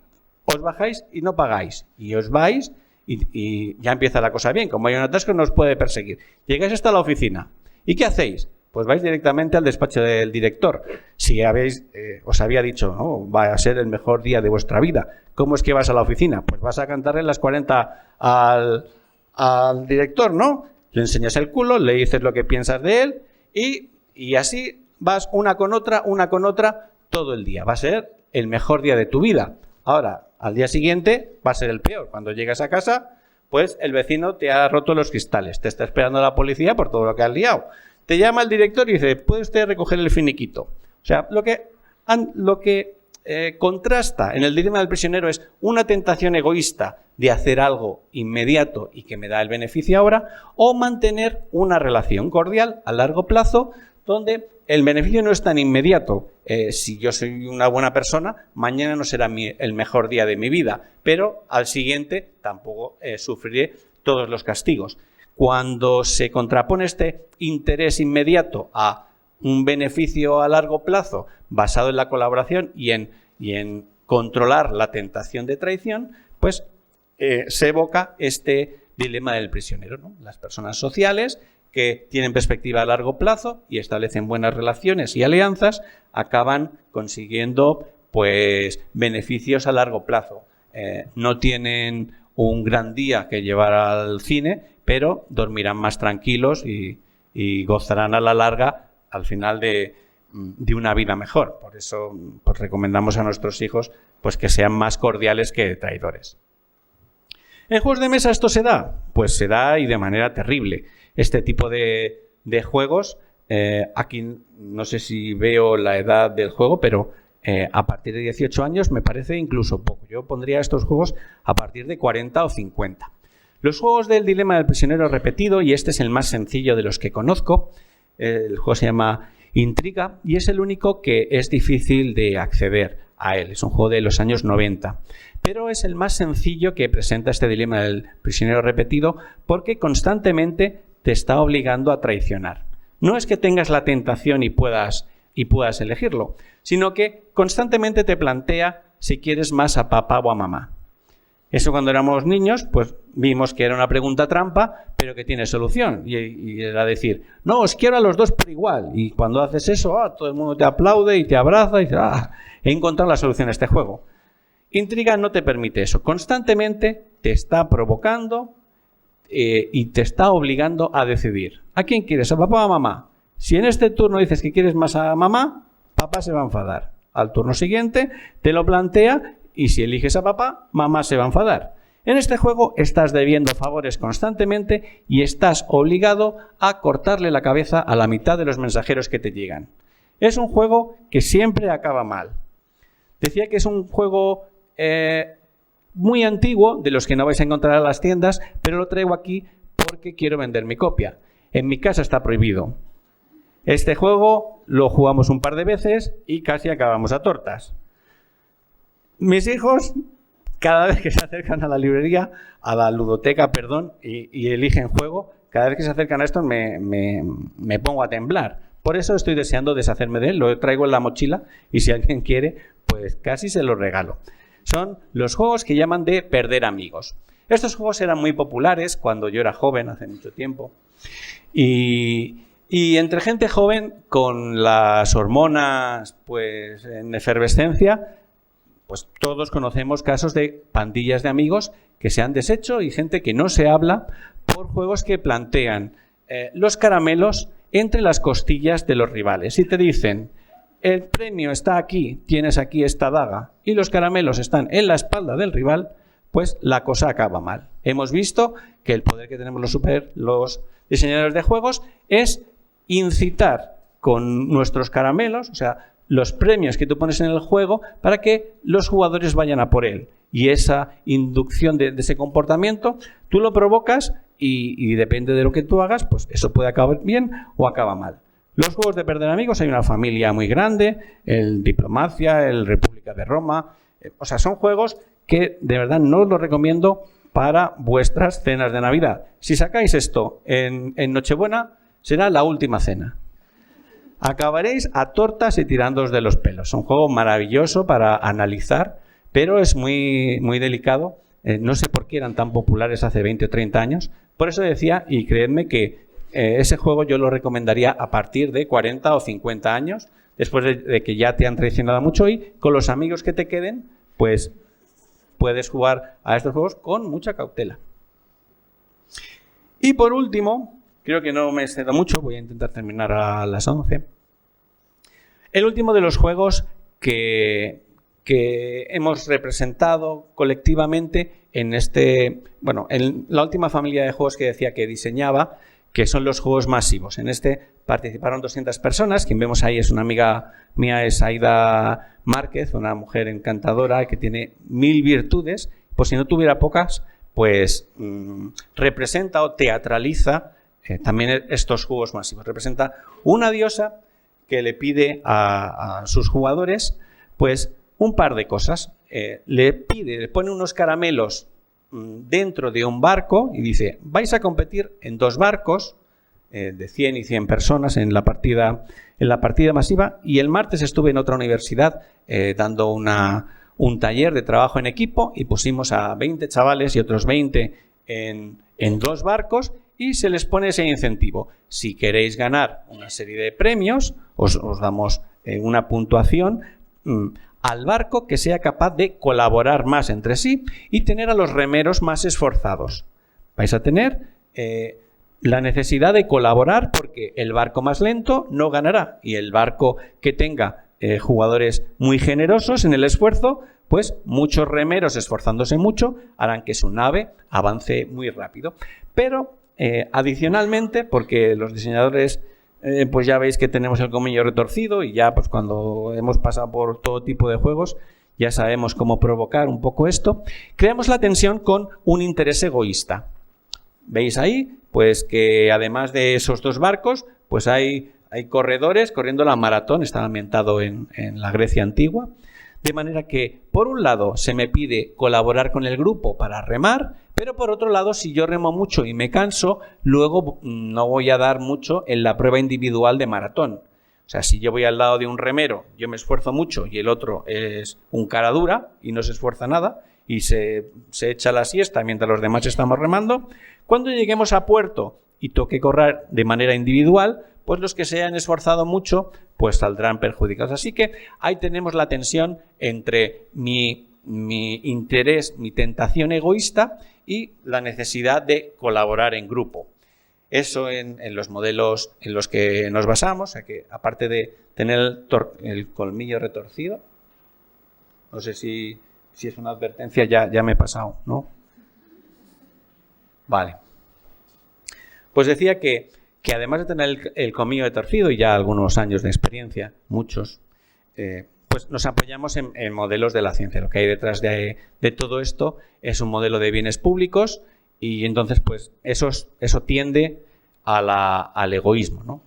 os bajáis y no pagáis. Y os vais y ya empieza la cosa bien. Como hay un atasco, no os puede perseguir. Llegáis hasta la oficina. ¿Y qué hacéis? Pues vais directamente al despacho del director. Si os había dicho, ¿no?, va a ser el mejor día de vuestra vida. ¿Cómo es que vas a la oficina? Pues vas a cantarle las 40 al director, ¿no? Le enseñas el culo, le dices lo que piensas de él y así vas una con otra todo el día. Va a ser el mejor día de tu vida. Ahora, al día siguiente va a ser el peor. Cuando llegas a casa, pues el vecino te ha roto los cristales. Te está esperando la policía por todo lo que has liado. Te llama el director y dice, ¿puede usted recoger el finiquito? O sea, lo que contrasta en el dilema del prisionero es una tentación egoísta de hacer algo inmediato y que me da el beneficio ahora, o mantener una relación cordial a largo plazo donde el beneficio no es tan inmediato. Si yo soy una buena persona, mañana no será el mejor día de mi vida, pero al siguiente tampoco sufriré todos los castigos. Cuando se contrapone este interés inmediato a un beneficio a largo plazo basado en la colaboración y en controlar la tentación de traición, pues se evoca este dilema del prisionero, ¿no? Las personas sociales que tienen perspectiva a largo plazo y establecen buenas relaciones y alianzas acaban consiguiendo pues beneficios a largo plazo. No tienen un gran día que llevar al cine, pero dormirán más tranquilos y gozarán a la larga al final de una vida mejor. Por eso pues, recomendamos a nuestros hijos pues, que sean más cordiales que traidores. ¿En juegos de mesa esto se da? Pues se da y de manera terrible. Este tipo de juegos, aquí no sé si veo la edad del juego, pero a partir de 18 años me parece incluso poco. Yo pondría estos juegos a partir de 40 o 50. Los juegos del dilema del prisionero repetido, y este es el más sencillo de los que conozco, el juego se llama Intriga y es el único que es difícil de acceder a él. Es un juego de los años 90, pero es el más sencillo que presenta este dilema del prisionero repetido porque constantemente te está obligando a traicionar. No es que tengas la tentación y puedas elegirlo, sino que constantemente te plantea si quieres más a papá o a mamá. Eso cuando éramos niños, pues vimos que era una pregunta trampa, pero que tiene solución. Y era decir, no, os quiero a los dos por igual. Y cuando haces eso, todo el mundo te aplaude y te abraza y dice, he encontrado la solución a este juego. Intriga no te permite eso. Constantemente te está provocando y te está obligando a decidir. ¿A quién quieres? ¿A papá o a mamá? Si en este turno dices que quieres más a mamá, papá se va a enfadar. Al turno siguiente te lo plantea y si eliges a papá, mamá se va a enfadar. En este juego estás debiendo favores constantemente y estás obligado a cortarle la cabeza a la mitad de los mensajeros que te llegan. Es un juego que siempre acaba mal. Decía que es un juego muy antiguo, de los que no vais a encontrar en las tiendas, pero lo traigo aquí porque quiero vender mi copia. En mi casa está prohibido. Este juego lo jugamos un par de veces y casi acabamos a tortas. Mis hijos, cada vez que se acercan a la librería, a la ludoteca, y eligen juego, cada vez que se acercan a esto me pongo a temblar. Por eso estoy deseando deshacerme de él, lo traigo en la mochila y si alguien quiere, pues casi se lo regalo. Son los juegos que llaman de perder amigos. Estos juegos eran muy populares cuando yo era joven, hace mucho tiempo. Y entre gente joven, con las hormonas pues en efervescencia, pues todos conocemos casos de pandillas de amigos que se han deshecho y gente que no se habla por juegos que plantean los caramelos entre las costillas de los rivales. Y te dicen, el premio está aquí, tienes aquí esta daga, y los caramelos están en la espalda del rival, pues la cosa acaba mal. Hemos visto que el poder que tenemos los diseñadores de juegos es incitar con nuestros caramelos, o sea, los premios que tú pones en el juego para que los jugadores vayan a por él. Y esa inducción de ese comportamiento, tú lo provocas y depende de lo que tú hagas, pues eso puede acabar bien o acaba mal. Los juegos de perder amigos, hay una familia muy grande, el Diplomacia, el República de Roma, o sea, son juegos que de verdad no os los recomiendo para vuestras cenas de Navidad. Si sacáis esto en Nochebuena, será la última cena. Acabaréis a tortas y tirándoos de los pelos. Es un juego maravilloso para analizar, pero es muy, muy delicado. No sé por qué eran tan populares hace 20 o 30 años. Por eso decía, y creedme que ese juego yo lo recomendaría a partir de 40 o 50 años, después de que ya te han traicionado mucho, y con los amigos que te queden, pues puedes jugar a estos juegos con mucha cautela. Y por último, creo que no me excedo mucho, voy a intentar terminar a las 11. El último de los juegos que hemos representado colectivamente en en la última familia de juegos que decía que diseñaba, que son los juegos masivos. En este participaron 200 personas. Quien vemos ahí es una amiga mía, es Aida Márquez, una mujer encantadora que tiene 1000 virtudes. Pues si no tuviera pocas, pues representa o teatraliza también estos juegos masivos. Representa una diosa que le pide a sus jugadores pues un par de cosas. Le pone unos caramelos dentro de un barco y dice, vais a competir en 2 barcos de 100 y 100 personas en la partida masiva. Y el martes estuve en otra universidad dando un taller de trabajo en equipo y pusimos a 20 chavales y otros 20 en 2 barcos y se les pone ese incentivo. Si queréis ganar una serie de premios, os damos una puntuación al barco que sea capaz de colaborar más entre sí y tener a los remeros más esforzados. Vais a tener la necesidad de colaborar porque el barco más lento no ganará y el barco que tenga jugadores muy generosos en el esfuerzo, pues muchos remeros esforzándose mucho harán que su nave avance muy rápido. Pero adicionalmente, porque los diseñadores pues ya veis que tenemos el colmillo retorcido y ya pues cuando hemos pasado por todo tipo de juegos ya sabemos cómo provocar un poco esto, creamos la tensión con un interés egoísta. ¿Veis ahí? Pues que además de esos 2 barcos, pues hay corredores corriendo la maratón, está ambientado en la Grecia antigua, de manera que por un lado se me pide colaborar con el grupo para remar, pero por otro lado, si yo remo mucho y me canso, luego no voy a dar mucho en la prueba individual de maratón. O sea, si yo voy al lado de un remero, yo me esfuerzo mucho y el otro es un cara dura y no se esfuerza nada y se echa la siesta mientras los demás estamos remando, cuando lleguemos a puerto y toque correr de manera individual, pues los que se hayan esforzado mucho pues saldrán perjudicados. Así que ahí tenemos la tensión entre mi interés, mi tentación egoísta y la necesidad de colaborar en grupo. Eso en los modelos en los que nos basamos, o sea que aparte de tener el colmillo retorcido, no sé si es una advertencia, ya me he pasado, ¿no? Vale. Pues decía que además de tener el colmillo retorcido y ya algunos años de experiencia, muchos, pues nos apoyamos en modelos de la ciencia. Lo que hay detrás de todo esto es un modelo de bienes públicos y entonces pues eso tiende al egoísmo, ¿no?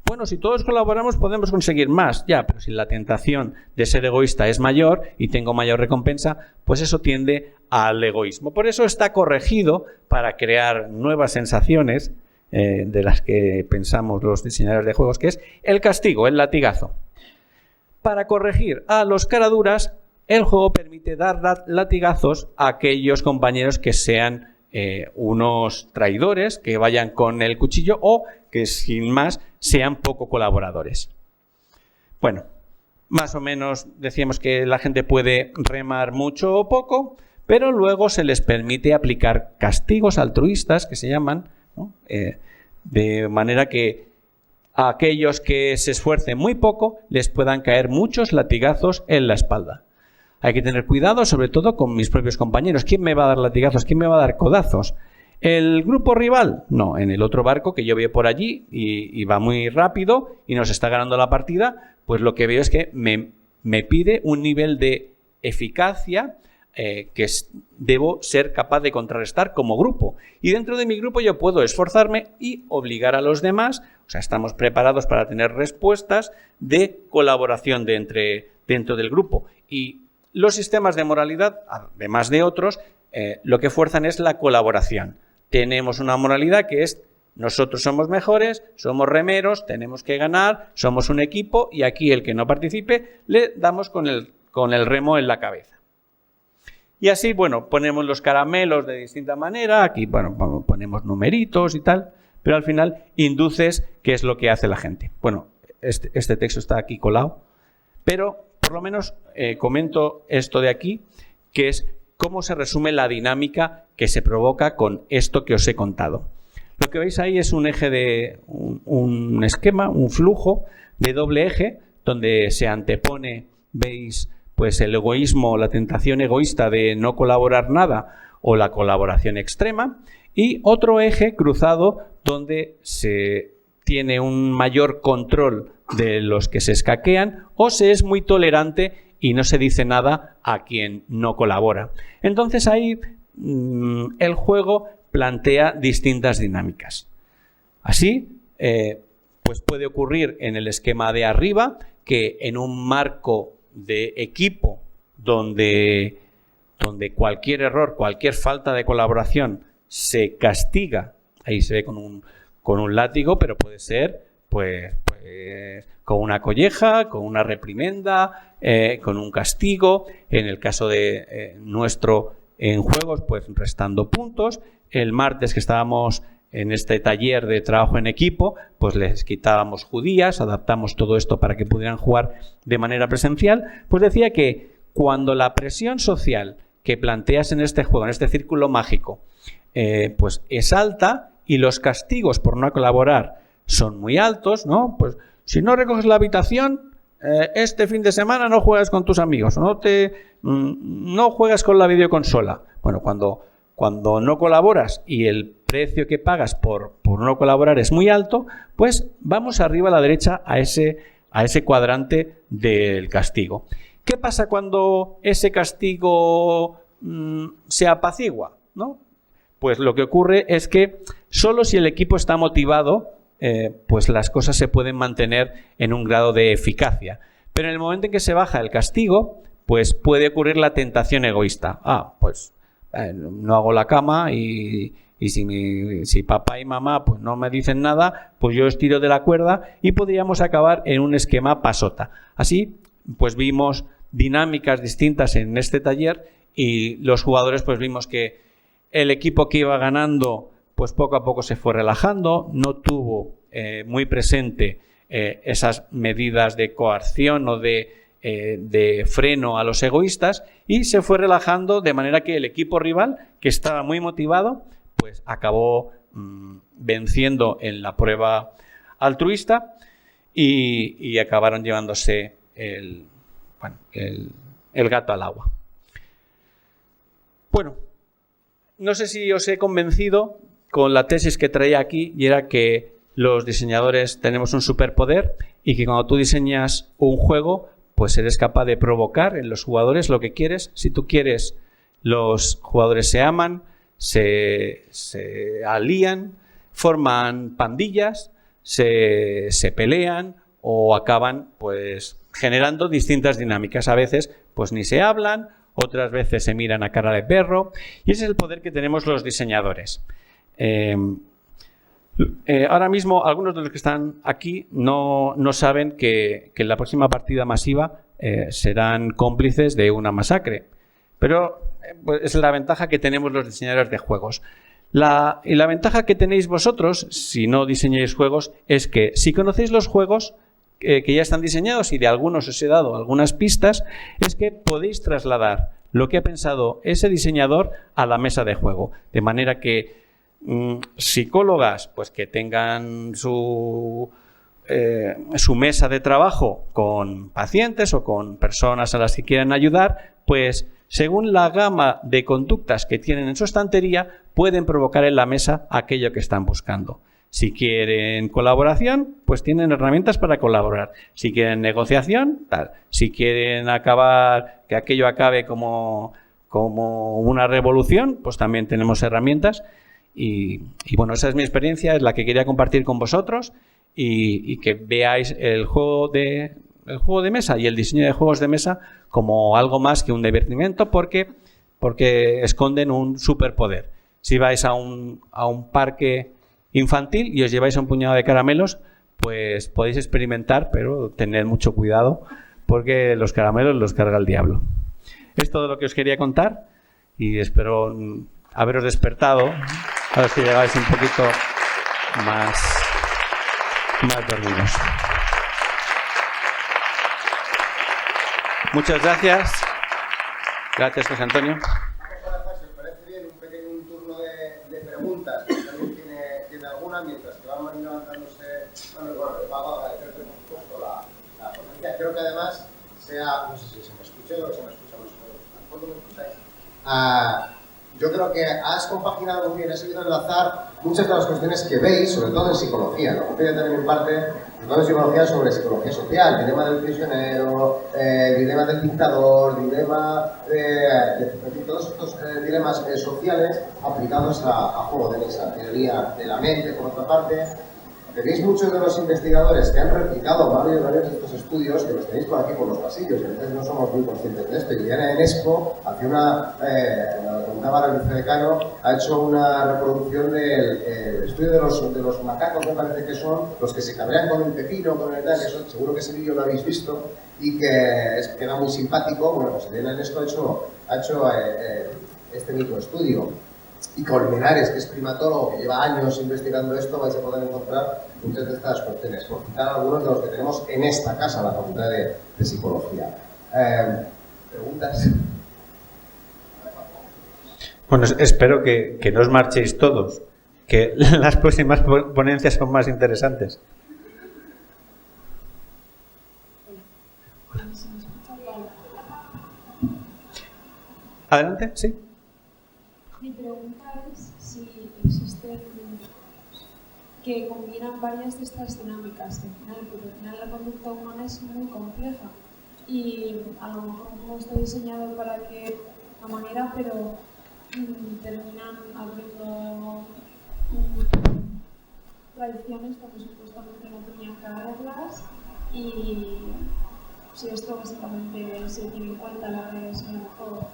Bueno, si todos colaboramos podemos conseguir más, ya, pero si la tentación de ser egoísta es mayor y tengo mayor recompensa, pues eso tiende al egoísmo. Por eso está corregido para crear nuevas sensaciones de las que pensamos los diseñadores de juegos, que es el castigo, el latigazo. Para corregir a los caraduras, el juego permite dar latigazos a aquellos compañeros que sean unos traidores, que vayan con el cuchillo o que sin más sean poco colaboradores. Bueno, más o menos decíamos que la gente puede remar mucho o poco, pero luego se les permite aplicar castigos altruistas, que se llaman, ¿no? De manera que a aquellos que se esfuercen muy poco les puedan caer muchos latigazos en la espalda. Hay que tener cuidado, sobre todo con mis propios compañeros. ¿Quién me va a dar latigazos? ¿Quién me va a dar codazos? ¿El grupo rival? No, en el otro barco que yo veo por allí y va muy rápido y nos está ganando la partida, pues lo que veo es que me pide un nivel de eficacia que debo ser capaz de contrarrestar como grupo. Y dentro de mi grupo yo puedo esforzarme y obligar a los demás, o sea, estamos preparados para tener respuestas de colaboración dentro del grupo. Y los sistemas de moralidad, además de otros, lo que fuerzan es la colaboración. Tenemos una moralidad que es: nosotros somos mejores, somos remeros, tenemos que ganar, somos un equipo y aquí el que no participe le damos con el remo en la cabeza. Y así, bueno, ponemos los caramelos de distinta manera, aquí, bueno, ponemos numeritos y tal, pero al final induces qué es lo que hace la gente. Bueno, este texto está aquí colado, pero por lo menos comento esto de aquí, que es cómo se resume la dinámica que se provoca con esto que os he contado. Lo que veis ahí es un eje de un esquema, un flujo de doble eje, donde se antepone, veis, pues el egoísmo, la tentación egoísta de no colaborar nada o la colaboración extrema, y otro eje cruzado donde se tiene un mayor control de los que se escaquean o se es muy tolerante y no se dice nada a quien no colabora. Entonces ahí el juego plantea distintas dinámicas. Así, pues puede ocurrir en el esquema de arriba que en un marco de equipo donde cualquier error, cualquier falta de colaboración se castiga, ahí se ve con un látigo, pero puede ser pues con una colleja, con una reprimenda, con un castigo. En el caso de nuestro en juegos, pues restando puntos. El martes que estábamos en este taller de trabajo en equipo, pues les quitábamos judías, adaptamos todo esto para que pudieran jugar de manera presencial. Pues decía que cuando la presión social que planteas en este juego, en este círculo mágico, pues es alta y los castigos por no colaborar son muy altos, ¿no? Pues si no recoges la habitación, este fin de semana no juegas con tus amigos, no juegas con la videoconsola. Bueno, cuando no colaboras y el precio que pagas por no colaborar es muy alto, pues vamos arriba a la derecha a ese cuadrante del castigo. ¿Qué pasa cuando ese castigo se apacigua, ¿no? Pues lo que ocurre es que solo si el equipo está motivado, pues las cosas se pueden mantener en un grado de eficacia. Pero en el momento en que se baja el castigo, pues puede ocurrir la tentación egoísta. Pues no hago la cama y si papá y mamá pues no me dicen nada, pues yo estiro de la cuerda y podríamos acabar en un esquema pasota. Así, pues vimos dinámicas distintas en este taller y los jugadores pues vimos que el equipo que iba ganando pues poco a poco se fue relajando, no tuvo muy presente esas medidas de coacción o de freno a los egoístas y se fue relajando de manera que el equipo rival, que estaba muy motivado, pues acabó venciendo en la prueba altruista y acabaron llevándose el gato al agua. Bueno, no sé si os he convencido con la tesis que traía aquí, y era que los diseñadores tenemos un superpoder y que cuando tú diseñas un juego, pues eres capaz de provocar en los jugadores lo que quieres. Si tú quieres, los jugadores se aman, se alían, forman pandillas, se pelean o acaban pues generando distintas dinámicas. A veces pues ni se hablan, otras veces se miran a cara de perro, y ese es el poder que tenemos los diseñadores. Ahora mismo algunos de los que están aquí no saben que en la próxima partida masiva serán cómplices de una masacre, pero pues es la ventaja que tenemos los diseñadores de juegos. Y la ventaja que tenéis vosotros, si no diseñáis juegos, es que si conocéis los juegos que ya están diseñados, y de algunos os he dado algunas pistas, es que podéis trasladar lo que ha pensado ese diseñador a la mesa de juego, de manera que psicólogas pues que tengan su mesa de trabajo con pacientes o con personas a las que quieran ayudar, pues según la gama de conductas que tienen en su estantería, pueden provocar en la mesa aquello que están buscando. Si quieren colaboración, pues tienen herramientas para colaborar. Si quieren negociación, tal. Si quieren que aquello acabe como una revolución, pues también tenemos herramientas. Y bueno, esa es mi experiencia, es la que quería compartir con vosotros y que veáis el juego de mesa y el diseño de juegos de mesa como algo más que un divertimento porque esconden un superpoder. Si vais a un parque infantil y os lleváis un puñado de caramelos, pues podéis experimentar, pero tened mucho cuidado porque los caramelos los carga el diablo. Es todo lo que os quería contar y espero haberos despertado a los que llegáis un poquito más dormidos. Muchas gracias. Gracias, José Antonio. Si os parece bien, un turno de preguntas, que también tiene alguna, mientras que vamos levantándose. Bueno, les pago agradecerte, por supuesto, la ponencia. Creo que además no sé si se me escucha o se me escucha más o menos. ¿Al fondo me escucháis? Yo creo que has compaginado muy bien, has sabido enlazar muchas de las cuestiones que veis, sobre todo en psicología. La logopedia también en parte, sobre todo en psicología, sobre psicología social, dilema del prisionero, dilema del dictador, dilema todos estos dilemas sociales aplicados a juego de mesa, teoría de la mente, por otra parte. Tenéis muchos de los investigadores que han replicado varios de estos estudios, que los tenéis por aquí por los pasillos, y a veces no somos muy conscientes de esto. Y Diana Enesco, hace comentaba el vicedecano, ha hecho una reproducción del estudio de los macacos, me parece que son los que se cabrean con el pepino, con el tal, que son, seguro que ese vídeo lo habéis visto, y que queda muy simpático. Bueno, pues Diana Enesco ha hecho este mismo estudio. Y Colmenares, que es primatólogo, que lleva años investigando esto, vais a poder encontrar muchas de estas cuestiones, por citar algunos de los que tenemos en esta casa, la Facultad de Psicología. ¿Preguntas? Bueno, espero que no os marchéis todos, que las próximas ponencias son más interesantes. Adelante, sí. Mi pregunta es si existen que combinan varias de estas dinámicas, porque al final la conducta humana es muy compleja y a lo mejor no está diseñado para que la manera, pero terminan abriendo tradiciones que supuestamente no tenían que haberlas y si esto básicamente se tiene en cuenta a la hora de diseñar el juego.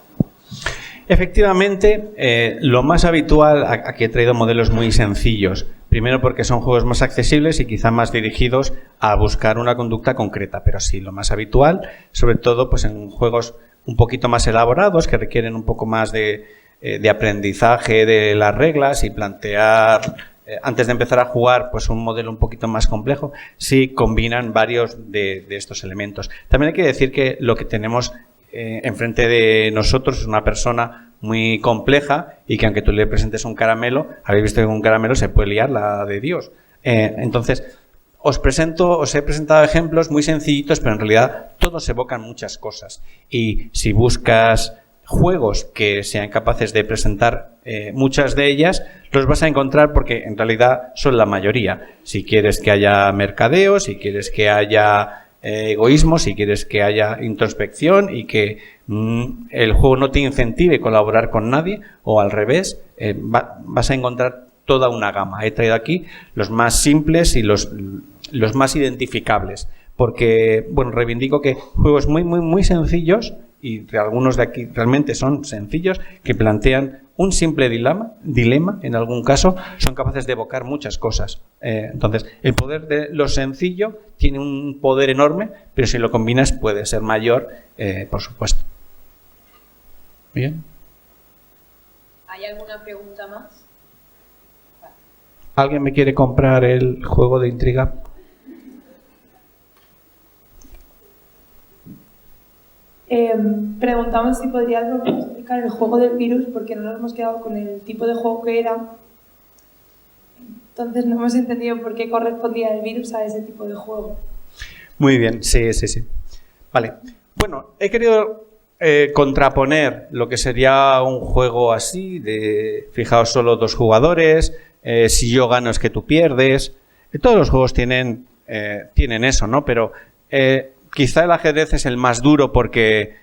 Efectivamente, lo más habitual, aquí he traído modelos muy sencillos. Primero porque son juegos más accesibles y quizá más dirigidos a buscar una conducta concreta. Pero sí, lo más habitual, sobre todo pues en juegos un poquito más elaborados, que requieren un poco más de aprendizaje de las reglas y plantear, antes de empezar a jugar, pues un modelo un poquito más complejo, sí combinan varios de estos elementos. También hay que decir que lo que tenemos enfrente de nosotros es una persona muy compleja y que aunque tú le presentes un caramelo, habéis visto que un caramelo se puede liar la de Dios. Entonces, os he presentado ejemplos muy sencillitos, pero en realidad todos evocan muchas cosas. Y si buscas juegos que sean capaces de presentar muchas de ellas, los vas a encontrar porque en realidad son la mayoría. Si quieres que haya mercadeo, si quieres que haya egoísmo, si quieres que haya introspección y que el juego no te incentive a colaborar con nadie, o al revés, vas a encontrar toda una gama. He traído aquí los más simples y los más identificables, porque bueno, reivindico que juegos muy sencillos, y algunos de aquí realmente son sencillos, que plantean un simple dilema, en algún caso, son capaces de evocar muchas cosas. Entonces, el poder de lo sencillo tiene un poder enorme, pero si lo combinas puede ser mayor, por supuesto. Bien. ¿Hay alguna pregunta más? ¿Alguien me quiere comprar el juego de intriga? Preguntamos si podrías explicar el juego del virus, porque no nos hemos quedado con el tipo de juego que era. Entonces no hemos entendido por qué correspondía el virus a ese tipo de juego. Muy bien, sí. Vale. Bueno, he querido contraponer lo que sería un juego así, de fijaos solo 2 jugadores, si yo gano es que tú pierdes. Todos los juegos tienen eso, ¿no? Pero quizá el ajedrez es el más duro porque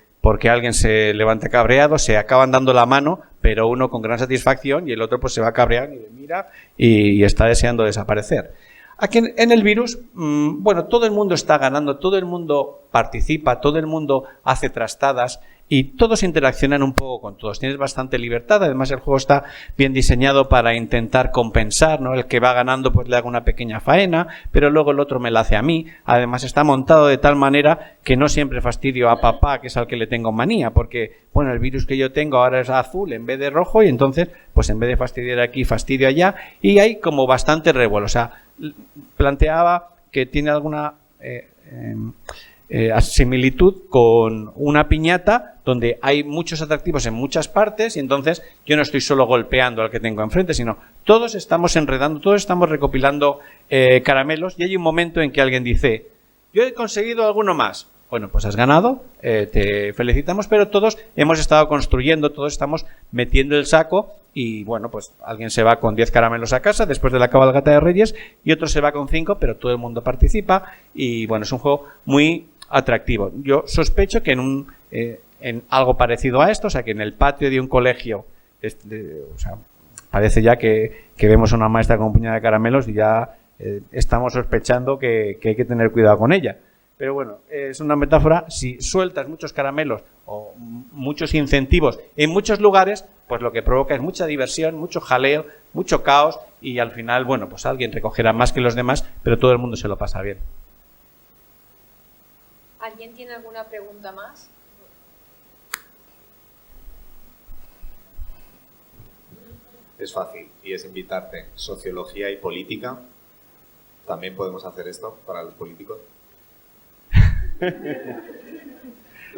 alguien se levanta cabreado, se acaban dando la mano, pero uno con gran satisfacción y el otro pues se va a cabrear y le mira y está deseando desaparecer. Aquí en el virus, bueno, todo el mundo está ganando, todo el mundo participa, todo el mundo hace trastadas y todos interaccionan un poco con todos. Tienes bastante libertad, además el juego está bien diseñado para intentar compensar, ¿no? El que va ganando pues le haga una pequeña faena, pero luego el otro me la hace a mí. Además está montado de tal manera que no siempre fastidio a papá, que es al que le tengo manía, porque, bueno, el virus que yo tengo ahora es azul en vez de rojo y entonces, pues en vez de fastidiar aquí, fastidio allá y hay como bastante revuelo. O sea, planteaba que tiene alguna similitud con una piñata donde hay muchos atractivos en muchas partes y entonces yo no estoy solo golpeando al que tengo enfrente, sino todos estamos enredando, todos estamos recopilando caramelos y hay un momento en que alguien dice, yo he conseguido alguno más. Bueno, pues has ganado, te felicitamos, pero todos hemos estado construyendo, todos estamos metiendo el saco y bueno, pues alguien se va con 10 caramelos a casa después de la cabalgata de Reyes y otro se va con 5, pero todo el mundo participa y bueno, es un juego muy atractivo. Yo sospecho que en algo parecido a esto, o sea, que en el patio de un colegio, o sea, parece ya que vemos a una maestra con un puñado de caramelos y ya estamos sospechando que hay que tener cuidado con ella. Pero bueno, es una metáfora. Si sueltas muchos caramelos o muchos incentivos en muchos lugares, pues lo que provoca es mucha diversión, mucho jaleo, mucho caos y al final, bueno, pues alguien recogerá más que los demás, pero todo el mundo se lo pasa bien. ¿Alguien tiene alguna pregunta más? Es fácil y es invitarte. Sociología y política. También podemos hacer esto para los políticos.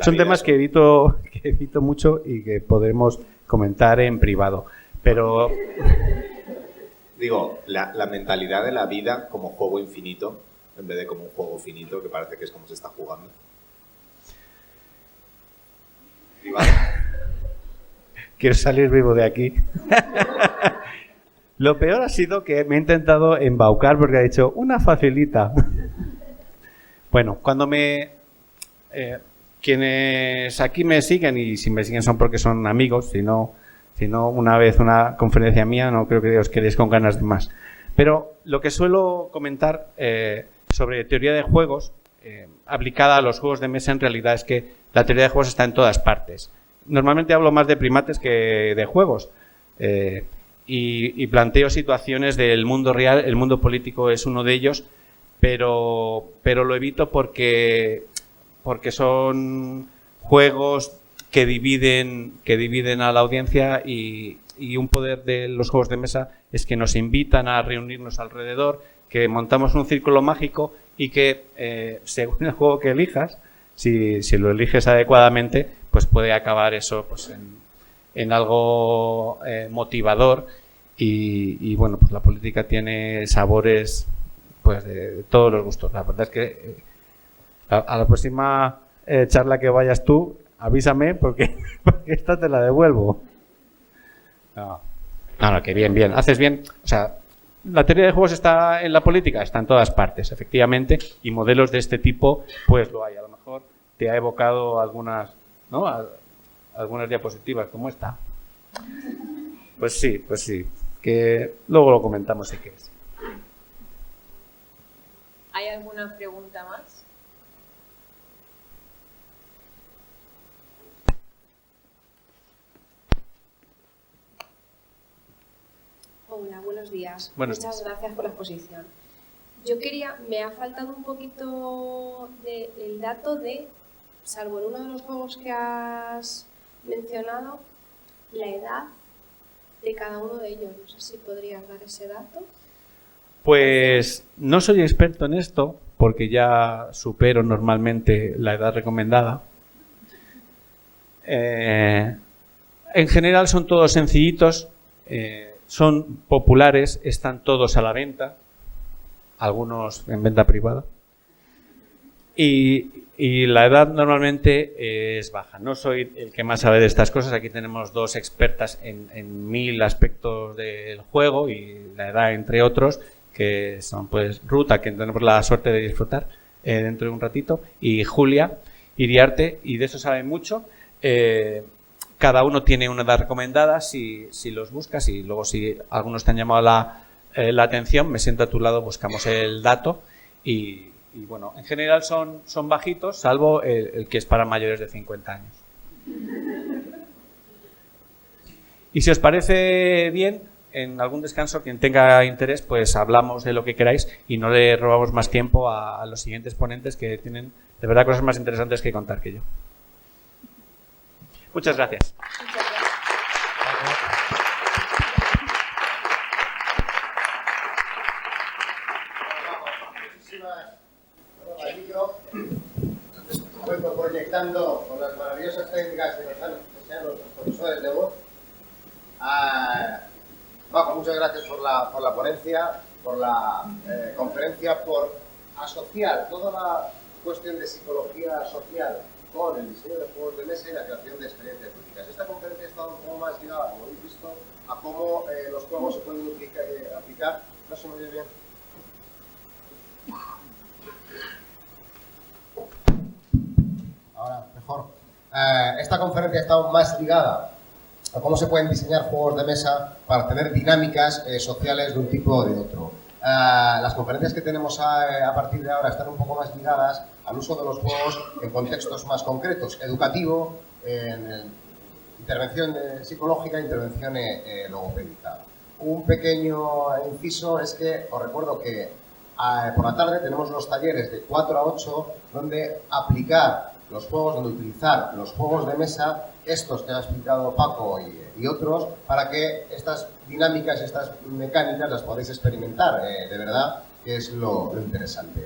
Son temas que evito mucho y que podremos comentar en privado. Pero digo, la mentalidad de la vida como juego infinito en vez de como un juego finito que parece que es como se está jugando. Privado. Quiero salir vivo de aquí. Lo peor ha sido que me he intentado embaucar porque ha dicho una facilita. Bueno, cuando quienes aquí me siguen, y si me siguen son porque son amigos, si no una vez una conferencia mía, no creo que os quedéis con ganas de más. Pero lo que suelo comentar sobre teoría de juegos, aplicada a los juegos de mesa, en realidad es que la teoría de juegos está en todas partes. Normalmente hablo más de primates que de juegos. Y planteo situaciones del mundo real, el mundo político es uno de ellos, pero lo evito porque son juegos que dividen a la audiencia y un poder de los juegos de mesa es que nos invitan a reunirnos alrededor, que montamos un círculo mágico y que según el juego que elijas, si lo eliges adecuadamente, pues puede acabar eso pues en algo motivador y bueno, pues la política tiene sabores pues de todos los gustos. La verdad es que a la próxima charla que vayas tú, avísame porque esta te la devuelvo. No, que bien, haces bien. O sea, la teoría de juegos está en la política, está en todas partes, efectivamente, y modelos de este tipo, pues lo hay. A lo mejor te ha evocado algunas, ¿no? Algunas diapositivas como esta. Pues sí, que luego lo comentamos si quieres. ¿Hay alguna pregunta más? Hola, buenos días. Buenos Muchas días. gracias por la exposición. Me ha faltado un poquito el dato de, salvo en uno de los juegos que has mencionado, la edad de cada uno de ellos. No sé si podrías dar ese dato. Pues no soy experto en esto, porque ya supero normalmente la edad recomendada. En general son todos sencillitos, son populares, están todos a la venta, algunos en venta privada. Y y la edad normalmente es baja. No soy el que más sabe de estas cosas. Aquí tenemos dos expertas en 1000 aspectos del juego y la edad, entre otros, que son pues Ruth, a quien tenemos la suerte de disfrutar dentro de un ratito, y Julia Iriarte, y de eso saben mucho. Cada uno tiene una edad recomendada si los buscas, y luego si algunos te han llamado la atención, me siento a tu lado, buscamos el dato y bueno, en general son bajitos, salvo el que es para mayores de 50 años. Y si os parece bien, en algún descanso, quien tenga interés, pues hablamos de lo que queráis y no le robamos más tiempo a los siguientes ponentes, que tienen de verdad cosas más interesantes que contar que yo. Muchas gracias. Proyectando con las maravillosas técnicas que nos han enseñado los profesores de voz. Paco, muchas gracias por la ponencia, por la conferencia, por asociar toda la cuestión de psicología social con el diseño de juegos de mesa y la creación de experiencias lúdicas. Esta conferencia ha estado un poco más ligada, como habéis visto, a cómo los juegos se pueden aplicar. No se me oye bien. Ahora, mejor. Esta conferencia ha estado más ligada a cómo se pueden diseñar juegos de mesa para tener dinámicas sociales de un tipo o de otro. Las conferencias que tenemos a partir de ahora están un poco más ligadas al uso de los juegos en contextos más concretos, educativo, intervención psicológica, intervención logopédica. Un pequeño inciso es que os recuerdo que por la tarde tenemos los talleres de 4 a 8 donde aplicar los juegos, donde utilizar los juegos de mesa, estos que ha explicado Paco y otros, para que estas dinámicas, estas mecánicas las podáis experimentar, de verdad, que es lo interesante.